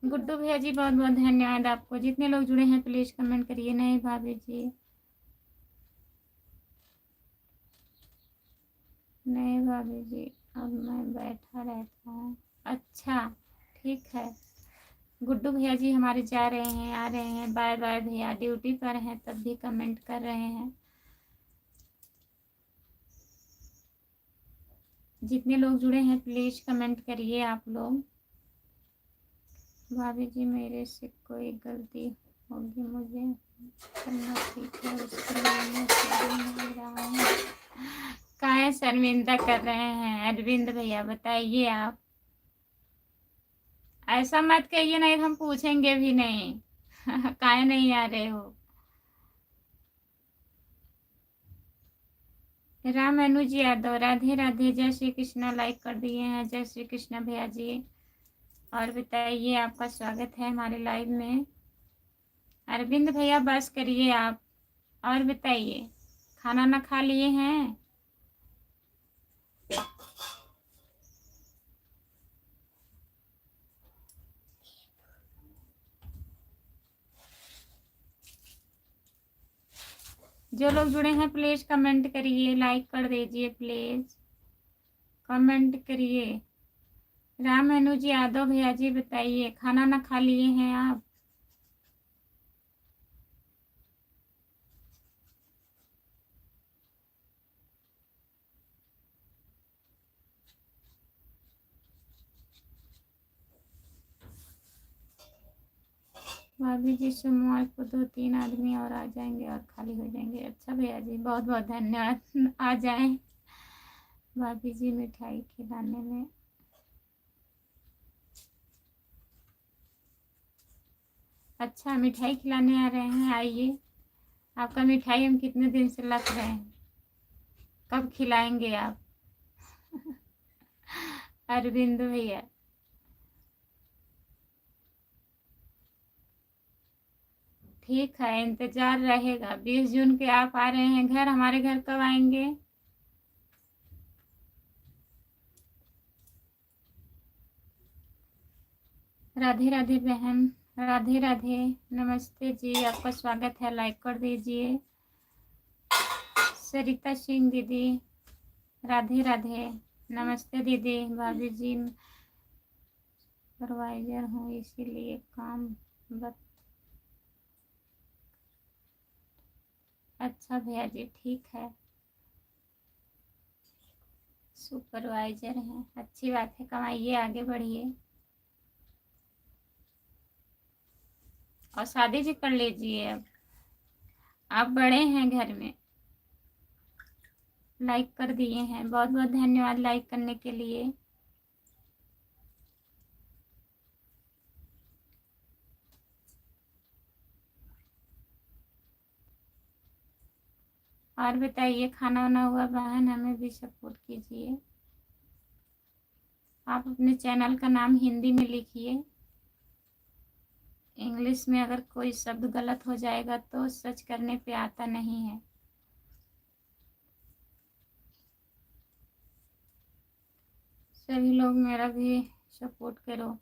गुड्डू भैया जी बहुत बहुत धन्यवाद आपको। जितने लोग जुड़े हैं प्लीज़ कमेंट करिए। नहीं भाभी जी, नहीं भाभी जी, अब मैं बैठा रहता हूँ। अच्छा ठीक है। गुड्डू भैया जी हमारे जा रहे हैं, आ रहे हैं। बाय बाय भैया, ड्यूटी पर हैं तब भी कमेंट कर रहे हैं। जितने लोग जुड़े हैं प्लीज़ कमेंट करिए आप लोग। भाभी जी मेरे से कोई गलती होगी मुझे करना ठीक है, उसके लिए मैं शर्मिंदा रहा हूँ। काहे शर्मिंदा कर रहे हैं अरविंद भैया, बताइए आप। ऐसा मत कहिए, नहीं तो हम पूछेंगे भी नहीं। काहे नहीं आ रहे हो। राम अनुज यादव राधे राधे, जय श्री कृष्णा लाइक कर दिए हैं। जय श्री कृष्णा भैया जी। और बताइए, आपका स्वागत है हमारे लाइव में। अरविंद भैया बस करिए आप, और बताइए खाना ना खा लिए हैं। जो लोग जुड़े हैं प्लीज कमेंट करिए, लाइक कर दीजिए प्लीज, कमेंट करिए। राम अनुज यादव भैया जी बताइए, खाना ना खा लिए हैं आप। भाभी जी सोमवार को 2-3 आदमी और आ जाएंगे और खाली हो जाएंगे। अच्छा भैया जी बहुत बहुत धन्यवाद। आ जाएं भाभी जी मिठाई खिलाने में। अच्छा मिठाई खिलाने आ रहे हैं, आइए। आपका मिठाई हम कितने दिन से लग रहे हैं, कब खिलाएंगे आप। अरविंद भैया ठीक है, इंतजार रहेगा। 20 जून के आप आ रहे हैं घर, हमारे घर कब आएंगे। राधे राधे बहन, राधे राधे, नमस्ते जी, आपका स्वागत है। लाइक कर दीजिए। सरिता सिंह दीदी राधे राधे, नमस्ते दीदी। भाभी जी सुपरवाइजर हूँ इसीलिए काम बत। अच्छा भैया जी ठीक है, सुपरवाइजर हैं, अच्छी बात है, कमाइए आगे बढ़िए और शादी भी कर लीजिए। अब आप बड़े हैं घर में। लाइक कर दिए हैं, बहुत बहुत धन्यवाद लाइक करने के लिए। और बताइए, खाना वाना हुआ बहन, हमें भी सपोर्ट कीजिए। आप अपने चैनल का नाम हिंदी में लिखिए, इंग्लिश में अगर कोई शब्द गलत हो जाएगा तो सर्च करने पे आता नहीं है। सभी लोग मेरा भी सपोर्ट करो।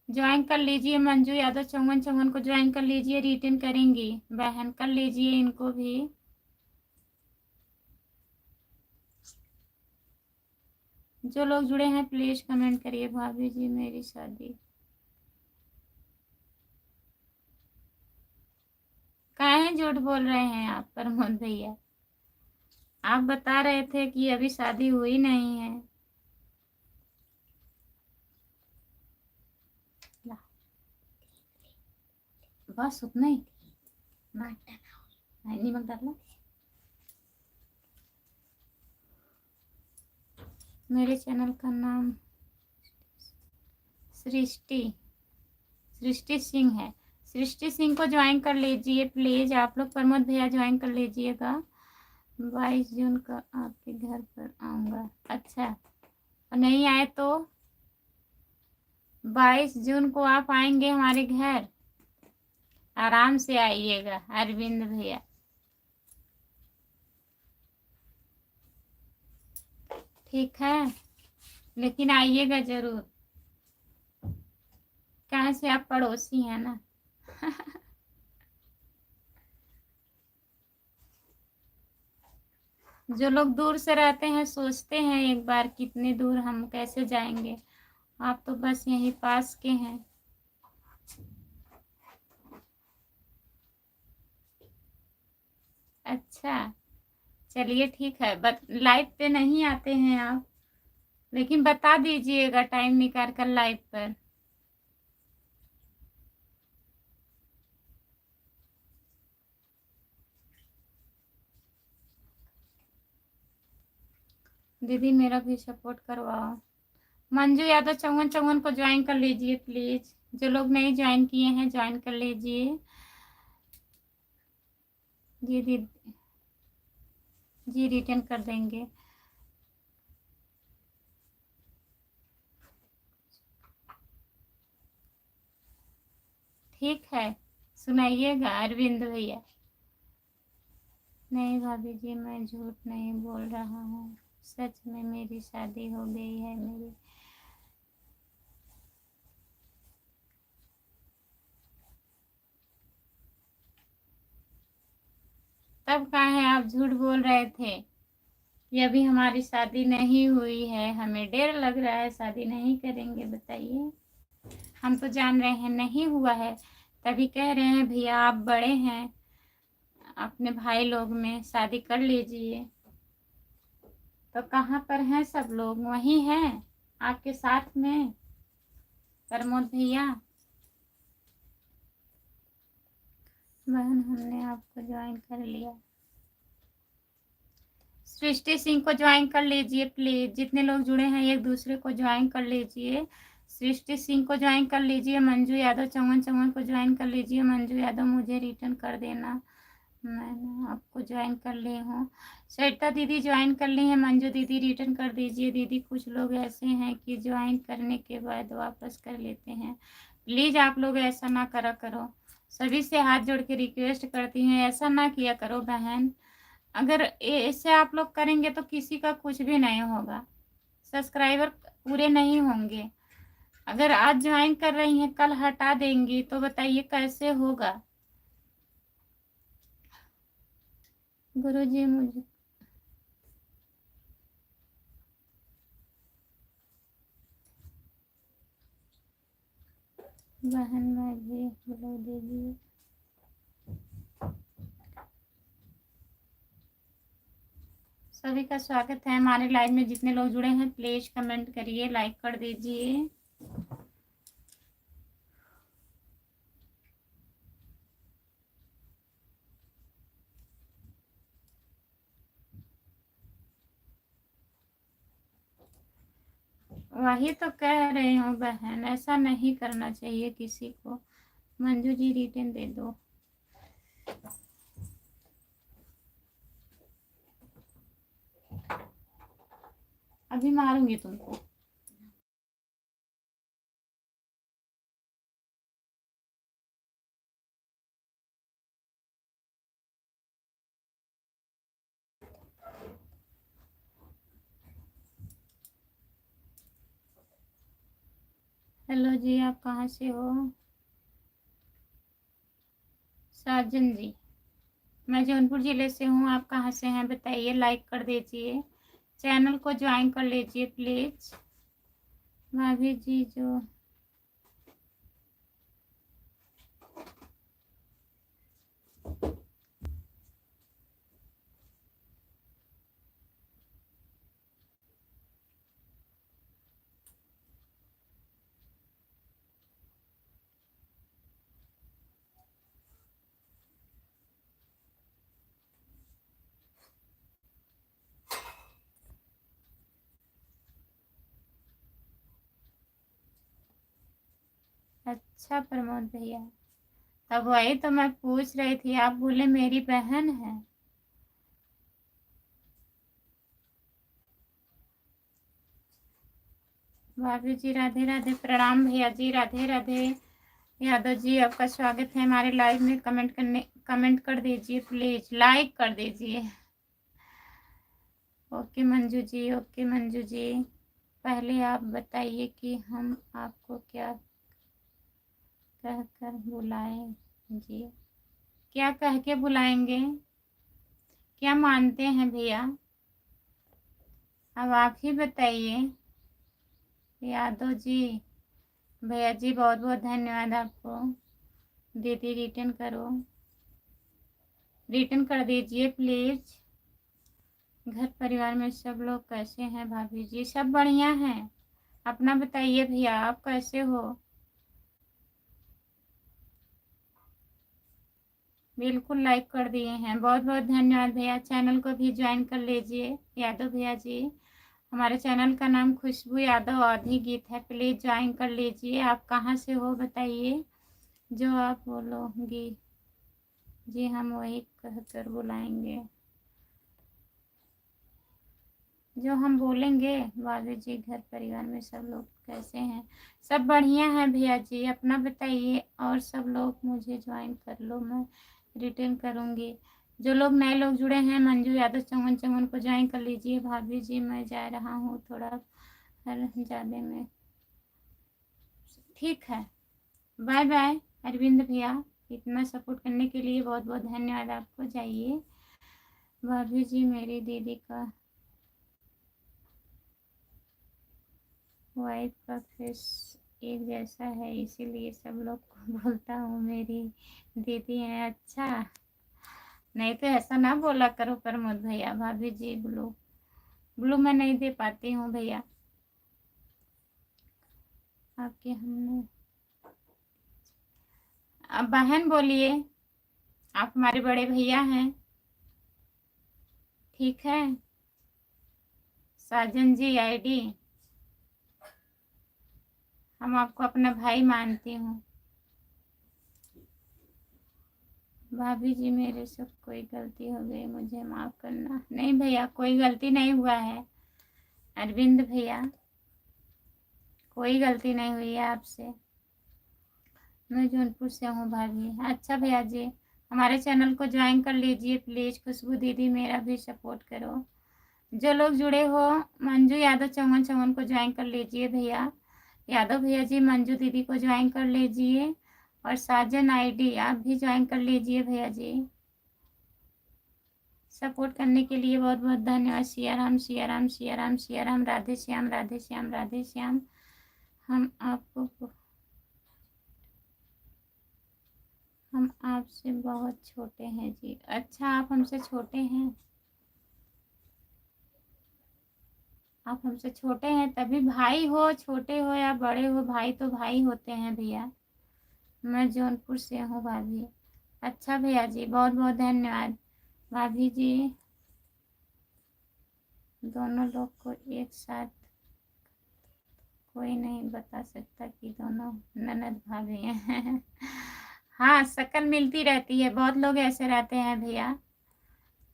ज्वाइन कर लीजिए, मंजू यादव चौवन चौवन को ज्वाइन कर लीजिए, रिटर्न करेंगी बहन, कर लीजिए इनको भी। जो लोग जुड़े हैं प्लीज कमेंट करिए। भाभी जी मेरी शादी, काहे झूठ बोल रहे हैं आप प्रमोद भैया? आप बता रहे थे कि अभी शादी हुई नहीं है। बस उतना ही नमक डालो। मेरे चैनल का नाम सृष्टि सिंह है। सृष्टि सिंह को ज्वाइन कर लीजिए प्लीज आप लोग। प्रमोद भैया ज्वाइन कर लीजिएगा। 22 जून का आपके घर पर आऊँगा। अच्छा, और नहीं आए तो 22 जून को आप आएंगे हमारे घर, आराम से आइएगा अरविंद भैया। ठीक है, लेकिन आइएगा जरूर। कहाँ से आप पड़ोसी हैं ना। जो लोग दूर से रहते हैं सोचते हैं एक बार कितने दूर हम कैसे जाएंगे। आप तो बस यहीं पास के हैं। अच्छा, चलिए ठीक है। लाइव पे नहीं आते हैं आप, लेकिन बता दीजिएगा टाइम निकाल कर लाइव पर। दीदी मेरा भी सपोर्ट करवाओ। मंजू यादव 5454 को ज्वाइन कर लीजिए प्लीज। जो लोग नहीं ज्वाइन किए हैं ज्वाइन कर लीजिए। जी दीदी, जी रिटर्न कर देंगे। ठीक है, सुनाइएगा अरविंद भैया। नहीं भाभी जी मैं झूठ नहीं बोल रहा हूँ, सच में मेरी शादी हो गई है। मेरी तब कहाँ है आप झूठ बोल रहे थे कि अभी हमारी शादी नहीं हुई है, हमें डर लग रहा है, शादी नहीं करेंगे। बताइए, हम तो जान रहे हैं नहीं हुआ है, तभी कह रहे हैं भैया आप बड़े हैं, अपने भाई लोग में शादी कर लीजिए। तो कहाँ पर हैं सब लोग? वही हैं आपके साथ में प्रमोद भैया। बहन हमने आपको ज्वाइन कर लिया। सृष्टि सिंह को ज्वाइन कर लीजिए प्लीज। जितने लोग जुड़े हैं एक दूसरे को ज्वाइन कर लीजिए। सृष्टि सिंह को ज्वाइन कर लीजिए। मंजू यादव 5454 को ज्वाइन कर लीजिए। मंजू यादव मुझे रिटर्न कर देना, मैंने आपको ज्वाइन कर ली हूँ। सरिता दीदी ज्वाइन कर ली है। मंजू दीदी रिटर्न कर दीजिए। दीदी कुछ लोग ऐसे हैं कि ज्वाइन करने के बाद वापस कर लेते हैं, प्लीज़ आप लोग ऐसा ना करा करो। सभी से हाथ जोड़ के रिक्वेस्ट करती हूँ, ऐसा ना किया करो बहन। अगर ऐसे आप लोग करेंगे तो किसी का कुछ भी नहीं होगा, सब्सक्राइबर पूरे नहीं होंगे। अगर आज ज्वाइन कर रही हैं कल हटा देंगी तो बताइए कैसे होगा। गुरुजी मुझे बहन मैं भी बोलो दीजिए। सभी का स्वागत है हमारे लाइव में। जितने लोग जुड़े हैं प्लीज कमेंट करिए, लाइक कर दीजिए। वही तो कह रही हूँ बहन, ऐसा नहीं करना चाहिए किसी को। मंजू जी रिटर्न दे दो। अभी मारूंगी तुमको। हेलो जी, आप कहाँ से हो? साजन जी, मैं जौनपुर जिले से हूँ। आप कहाँ से हैं बताइए, लाइक कर दीजिए। चैनल को ज्वाइन कर लीजिए प्लीज। भाभी जी जो अच्छा प्रमोद भैया, तब वही तो मैं पूछ रही थी, आप बोले मेरी बहन है। भाभी जी राधे राधे, प्रणाम भैया जी, राधे राधे। यादव जी आपका स्वागत है हमारे लाइव में। कमेंट कर दीजिए प्लीज, लाइक कर दीजिए। Okay Manju ji, okay Manju ji. पहले आप बताइए कि हम आपको क्या कहकर बुलाएं जी? क्या कह के बुलाएंगे? क्या मानते हैं भैया? अब आप ही बताइए। यादव जी, भैया जी बहुत बहुत धन्यवाद आपको। दीदी रिटर्न करो, रिटर्न कर दीजिए प्लीज। घर परिवार में सब लोग कैसे हैं भाभी जी? सब बढ़िया हैं। अपना बताइए भैया, आप कैसे हो? बिल्कुल लाइक कर दिए हैं, बहुत बहुत धन्यवाद भैया। चैनल को भी ज्वाइन कर लीजिए यादव भैया जी। हमारे चैनल का नाम खुशबू यादव आधी गीत है, प्लीज ज्वाइन कर लीजिए। आप कहाँ से हो बताइए, जो आप बोलोगी जी हम वही कहकर बुलाएंगे, जो हम बोलेंगे। भाभी जी घर परिवार में सब लोग कैसे हैं? सब बढ़िया है भैया जी, अपना बताइए। और सब लोग मुझे ज्वाइन कर लो, मैं रिटर्न करूँगी। जो लोग नए लोग जुड़े हैं, मंजू यादव चंगन चंगन को ज्वाइन कर लीजिए। भाभी जी मैं जा रहा हूँ थोड़ा हर ज़्यादा में, ठीक है। बाय बाय अरविंद भैया, इतना सपोर्ट करने के लिए बहुत बहुत धन्यवाद आपको। जाइए। भाभी जी मेरी दीदी का वाइफ का फेस एक जैसा है, इसीलिए सब लोग को बोलता हूँ मेरी दीदी है। अच्छा, नहीं तो ऐसा ना बोला करो प्रमोद भैया। भाभी जी ब्लू ब्लू मैं नहीं दे पाती हूँ भैया आपके। हमने अब बहन बोलिए, आप हमारे बड़े भैया हैं, ठीक है। साजन जी आईडी, हम आपको अपना भाई मानती हूँ। भाभी जी मेरे से कोई गलती हो गई, मुझे माफ़ करना। नहीं भैया, कोई गलती नहीं हुआ है अरविंद भैया, कोई गलती नहीं हुई है आपसे। मैं जौनपुर से हूँ भाभी। अच्छा भैया जी, हमारे चैनल को ज्वाइन कर लीजिए प्लीज़। खुशबू दीदी मेरा भी सपोर्ट करो। जो लोग जुड़े हो, मंजू यादव चौवन चौवन को ज्वाइन कर लीजिए भैया। यादव भैया जी मंजू दीदी को ज्वाइन कर लीजिए। और साजन आईडी आप भी ज्वाइन कर लीजिए भैया जी। सपोर्ट करने के लिए बहुत बहुत धन्यवाद। सिया राम सिया राम सिया राम सिया राम, राधे श्याम राधे श्याम राधे श्याम। हम आपसे बहुत छोटे हैं जी। अच्छा, आप हमसे छोटे हैं? आप हमसे छोटे हैं तभी भाई हो, छोटे हो या बड़े हो, भाई तो भाई होते हैं भैया। मैं जौनपुर से हूँ भाभी। अच्छा भैया जी, बहुत बहुत धन्यवाद। भाभी जी दोनों लोग को एक साथ कोई नहीं बता सकता कि दोनों ननद भाभी हैं। हाँ, शक्ल मिलती रहती है, बहुत लोग ऐसे रहते हैं भैया।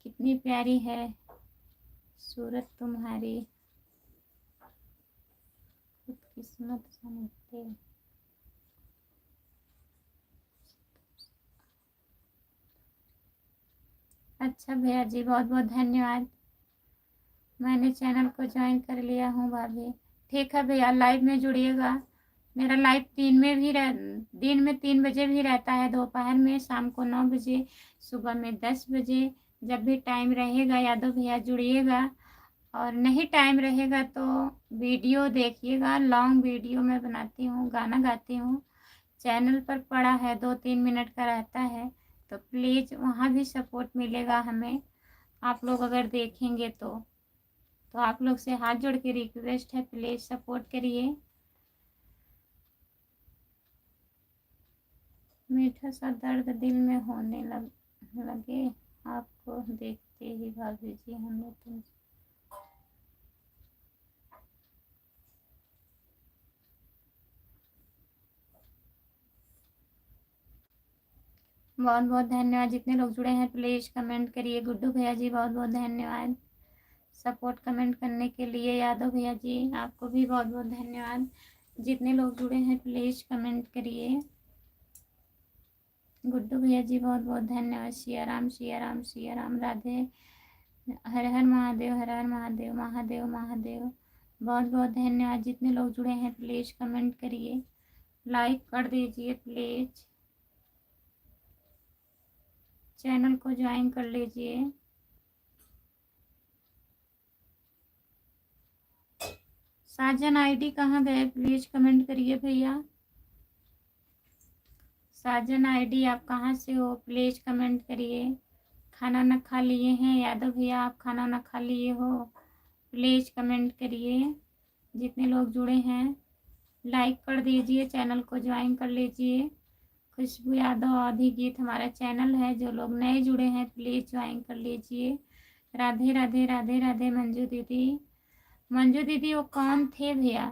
कितनी प्यारी है सूरत तुम्हारी, खुद किस्मत समझते। अच्छा भैया जी, बहुत बहुत धन्यवाद। मैंने चैनल को ज्वाइन कर लिया हूँ भाभी। ठीक है भैया, लाइव में जुड़िएगा। मेरा लाइव दिन में 3 बजे भी रहता है, दोपहर में, शाम को 9 बजे, सुबह में 10 बजे। जब भी टाइम रहेगा यादव भैया जुड़िएगा। और नहीं टाइम रहेगा तो वीडियो देखिएगा, लॉन्ग वीडियो मैं बनाती हूँ, गाना गाती हूँ। चैनल पर पड़ा है 2-3 मिनट का रहता है, तो प्लीज़ वहाँ भी सपोर्ट मिलेगा हमें, आप लोग अगर देखेंगे तो आप लोग से हाथ जोड़ के रिक्वेस्ट है, प्लीज़ सपोर्ट करिए। मीठा सा दर्द दिल में होने लगे आपको देखते ही भाभी जी, हमें तुम बहुत बहुत धन्यवाद। जितने लोग जुड़े हैं प्लीज़ कमेंट करिए। गुड्डू भैया जी बहुत बहुत धन्यवाद सपोर्ट कमेंट करने के लिए। यादव भैया जी आपको भी बहुत बहुत धन्यवाद। जितने लोग जुड़े हैं प्लीज़ कमेंट करिए। गुड्डू भैया जी बहुत बहुत धन्यवाद। सिया राम सिया राम सिया राम, राधे, हर हर महादेव, हर हर महादेव, महादेव महादेव। बहुत बहुत धन्यवाद। जितने लोग जुड़े हैं प्लीज़ कमेंट करिए, लाइक कर दीजिए प्लीज़, चैनल को ज्वाइन कर लीजिए। साजन आईडी कहाँ गए, प्लीज़ कमेंट करिए भैया। साजन आईडी आप कहाँ से हो, प्लीज़ कमेंट करिए। खाना न खा लिए हैं यादव भैया, आप खाना न खा लिए हो, प्लीज़ कमेंट करिए। जितने लोग जुड़े हैं लाइक कर दीजिए, चैनल को ज्वाइन कर लीजिए। खुशबू यादव आधी गीत हमारा चैनल है, जो लोग नए जुड़े हैं प्लीज़ ज्वाइन कर लीजिए। राधे राधे राधे राधे। मंजू दीदी, मंजू दीदी वो कौन थे भैया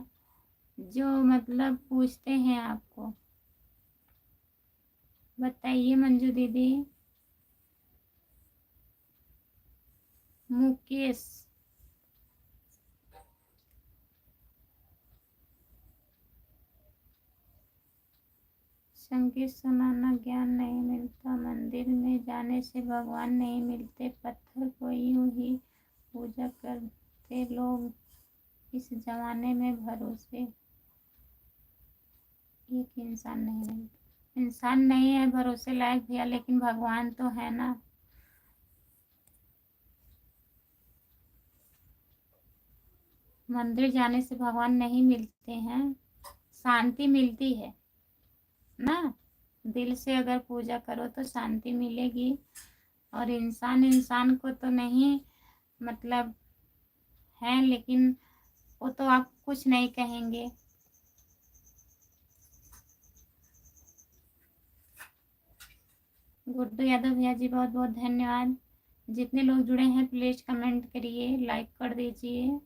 जो मतलब पूछते हैं आपको, बताइए मंजू दीदी। मुकेश, संगीत सुनाना ज्ञान नहीं मिलता, मंदिर में जाने से भगवान नहीं मिलते, पत्थर को यूं ही पूजा करते लोग, इस जमाने में भरोसे एक इंसान नहीं मिलता। इंसान नहीं है भरोसे लायक भैया, लेकिन भगवान तो है ना। मंदिर जाने से भगवान नहीं मिलते हैं, शांति मिलती है ना। दिल से अगर पूजा करो तो शांति मिलेगी। और इंसान इंसान को तो नहीं मतलब है, लेकिन वो तो आप कुछ नहीं कहेंगे। गुड्डू यादव भैया जी बहुत बहुत धन्यवाद। जितने लोग जुड़े हैं प्लीज़ कमेंट करिए, लाइक कर दीजिए।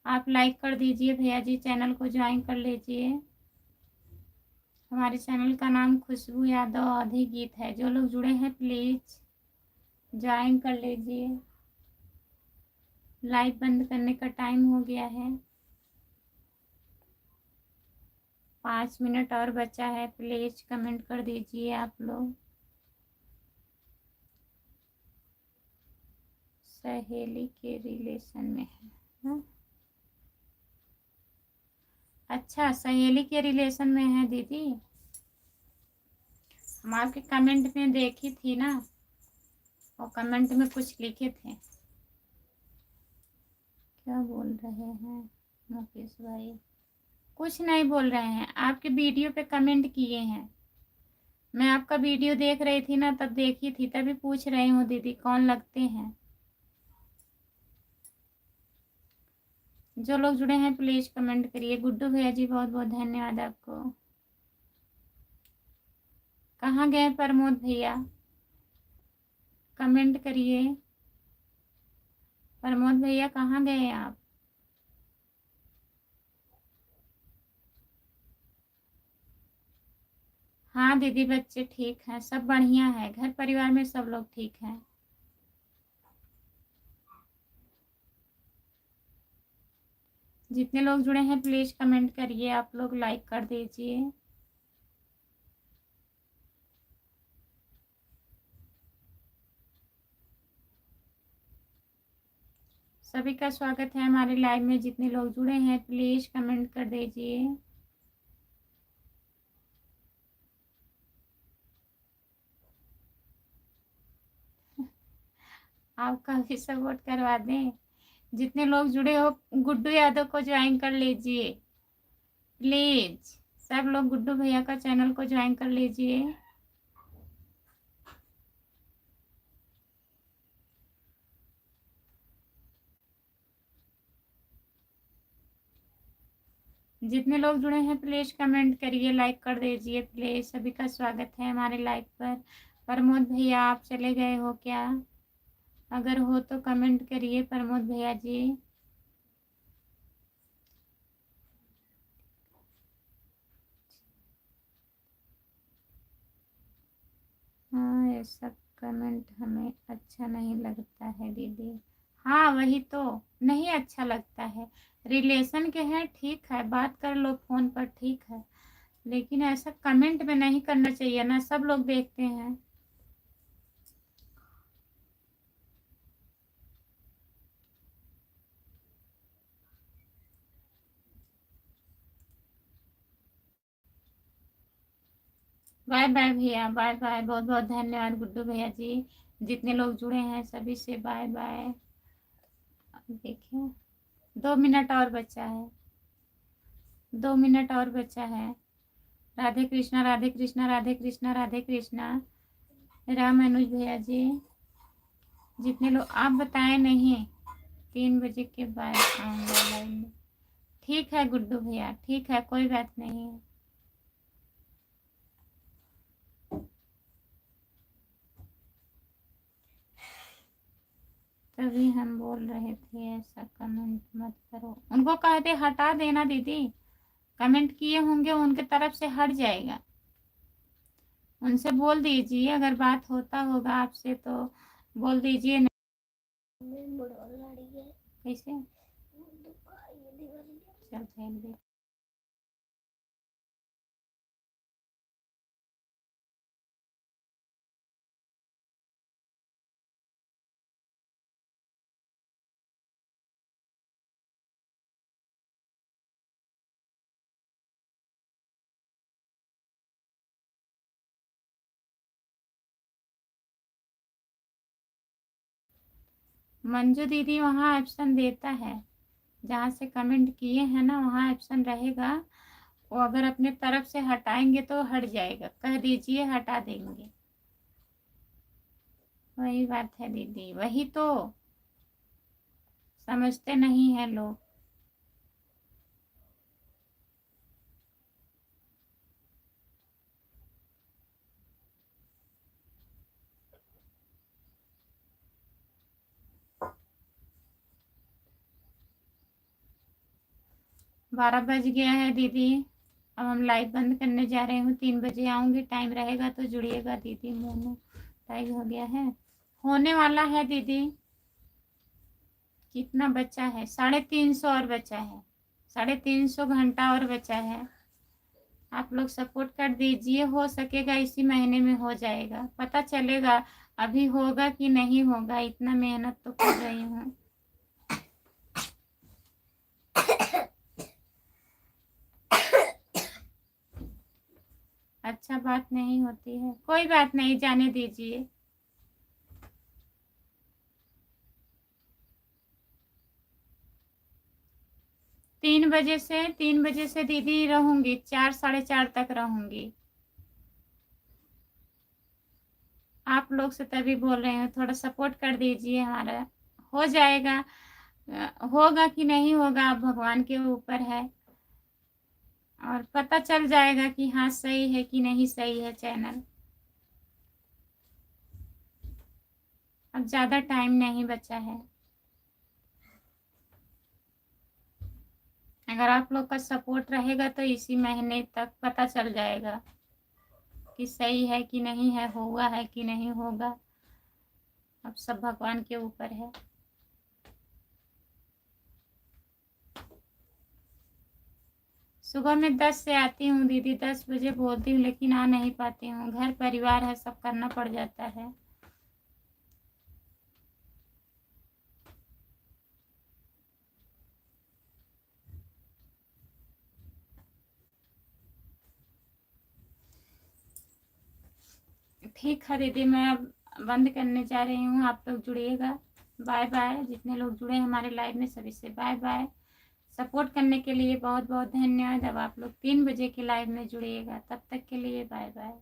आप लाइक कर दीजिए भैया जी, चैनल को ज्वाइन कर लीजिए। हमारे चैनल का नाम खुशबू यादव आधी गीत है। जो लोग जुड़े हैं प्लीज़ ज्वाइन कर लीजिए। लाइव बंद करने का टाइम हो गया है, 5 मिनट और बचा है, प्लीज़ कमेंट कर दीजिए आप लोग। सहेली के रिलेशन में है ना? अच्छा, सहेली के रिलेशन में है दीदी। हम आपके कमेंट में देखी थी ना, और कमेंट में कुछ लिखे थे। क्या बोल रहे हैं मुकेश भाई? कुछ नहीं बोल रहे हैं, आपके वीडियो पे कमेंट किए हैं। मैं आपका वीडियो देख रही थी ना, तब देखी थी, तभी पूछ रही हूँ दीदी कौन लगते हैं। जो लोग जुड़े हैं प्लीज़ कमेंट करिए। गुड्डू भैया जी बहुत बहुत धन्यवाद आपको। कहाँ गए प्रमोद भैया, कमेंट करिए। प्रमोद भैया कहाँ गए आप? हाँ दीदी, बच्चे ठीक हैं, सब बढ़िया है, घर परिवार में सब लोग ठीक हैं। जितने लोग जुड़े हैं प्लीज़ कमेंट करिए, आप लोग लाइक कर दीजिए। सभी का स्वागत है हमारे लाइव में। जितने लोग जुड़े हैं प्लीज़ कमेंट कर दीजिए। आपका भी सपोर्ट करवा दें, जितने लोग जुड़े हो गुड्डू यादव को ज्वाइन कर लीजिए प्लीज। सब लोग गुड्डू भैया का चैनल को ज्वाइन कर लीजिए। जितने लोग जुड़े हैं प्लीज कमेंट करिए, लाइक कर दीजिए प्लीज। सभी का स्वागत है हमारे लाइव पर। प्रमोद भैया आप चले गए हो क्या? अगर हो तो कमेंट करिए प्रमोद भैया जी। हाँ ये सब कमेंट हमें अच्छा नहीं लगता है दीदी। हाँ वही तो, नहीं अच्छा लगता है। रिलेशन के हैं ठीक है, बात कर लो फोन पर ठीक है, लेकिन ऐसा कमेंट में नहीं करना चाहिए ना, सब लोग देखते हैं। बाय बाय भैया, बाय बाय। बहुत बहुत धन्यवाद गुड्डू भैया जी। जितने लोग जुड़े हैं सभी से बाय बाय। देखिए 2 मिनट और बचा है, 2 मिनट और बचा है। राधे कृष्णा राधे कृष्णा राधे कृष्णा राधे कृष्णा। राम अनुज भैया जी, जितने लोग आप बताएं नहीं 3 बजे के बाद आऊँगा लाइव में। ठीक है गुड्डू भैया, ठीक है, कोई बात नहीं है। तभी हम बोल रहे थे ऐसा कमेंट मत करो। उनको कहते हटा देना दीदी, कमेंट किए होंगे उनके तरफ से हट जाएगा। उनसे बोल दीजिए, अगर बात होता होगा आपसे तो बोल दीजिए। कैसे चल फेंक दे। मंजू दीदी वहाँ ऑप्शन देता है, जहाँ से कमेंट किए हैं ना वहाँ ऑप्शन रहेगा। वो अगर अपने तरफ से हटाएंगे तो हट जाएगा, कह दीजिए हटा देंगे। वही बात है दीदी, वही तो समझते नहीं है लोग। बारह बज गया है दीदी, अब हम लाइव बंद करने जा रहे हूँ। 3 बजे आऊँगी, टाइम रहेगा तो जुड़िएगा दीदी। मोनू टाइम हो गया है, होने वाला है दीदी। कितना बचा है? 350 और बचा है, 350 घंटा और बचा है। आप लोग सपोर्ट कर दीजिए, हो सकेगा इसी महीने में हो जाएगा, पता चलेगा अभी होगा कि नहीं होगा। इतना मेहनत तो कर रही हूँ। अच्छा बात नहीं होती है, कोई बात नहीं, जाने दीजिए। 3 बजे से दीदी रहूंगी, 4 4:30 तक रहूंगी। आप लोग से तभी बोल रहे हैं, थोड़ा सपोर्ट कर दीजिए, हमारा हो जाएगा। होगा कि नहीं होगा अब भगवान के ऊपर है, और पता चल जाएगा कि हाँ सही है कि नहीं सही है चैनल। अब ज़्यादा टाइम नहीं बचा है। अगर आप लोग का सपोर्ट रहेगा तो इसी महीने तक पता चल जाएगा कि सही है कि नहीं है, हुआ है कि नहीं होगा। अब सब भगवान के ऊपर है। सुबह में 10 से आती हूँ दीदी, 10 बजे बोलती हूँ, लेकिन आ नहीं पाती हूँ, घर परिवार है, सब करना पड़ जाता है। ठीक है दीदी, मैं अब बंद करने जा रही हूँ, आप लोग जुड़िएगा। Bye bye. जितने लोग जुड़े हैं हमारे लाइव में सभी से बाय बाय। सपोर्ट करने के लिए बहुत बहुत धन्यवाद। अब आप लोग 3 बजे के लाइव में जुड़िएगा, तब तक के लिए बाय बाय।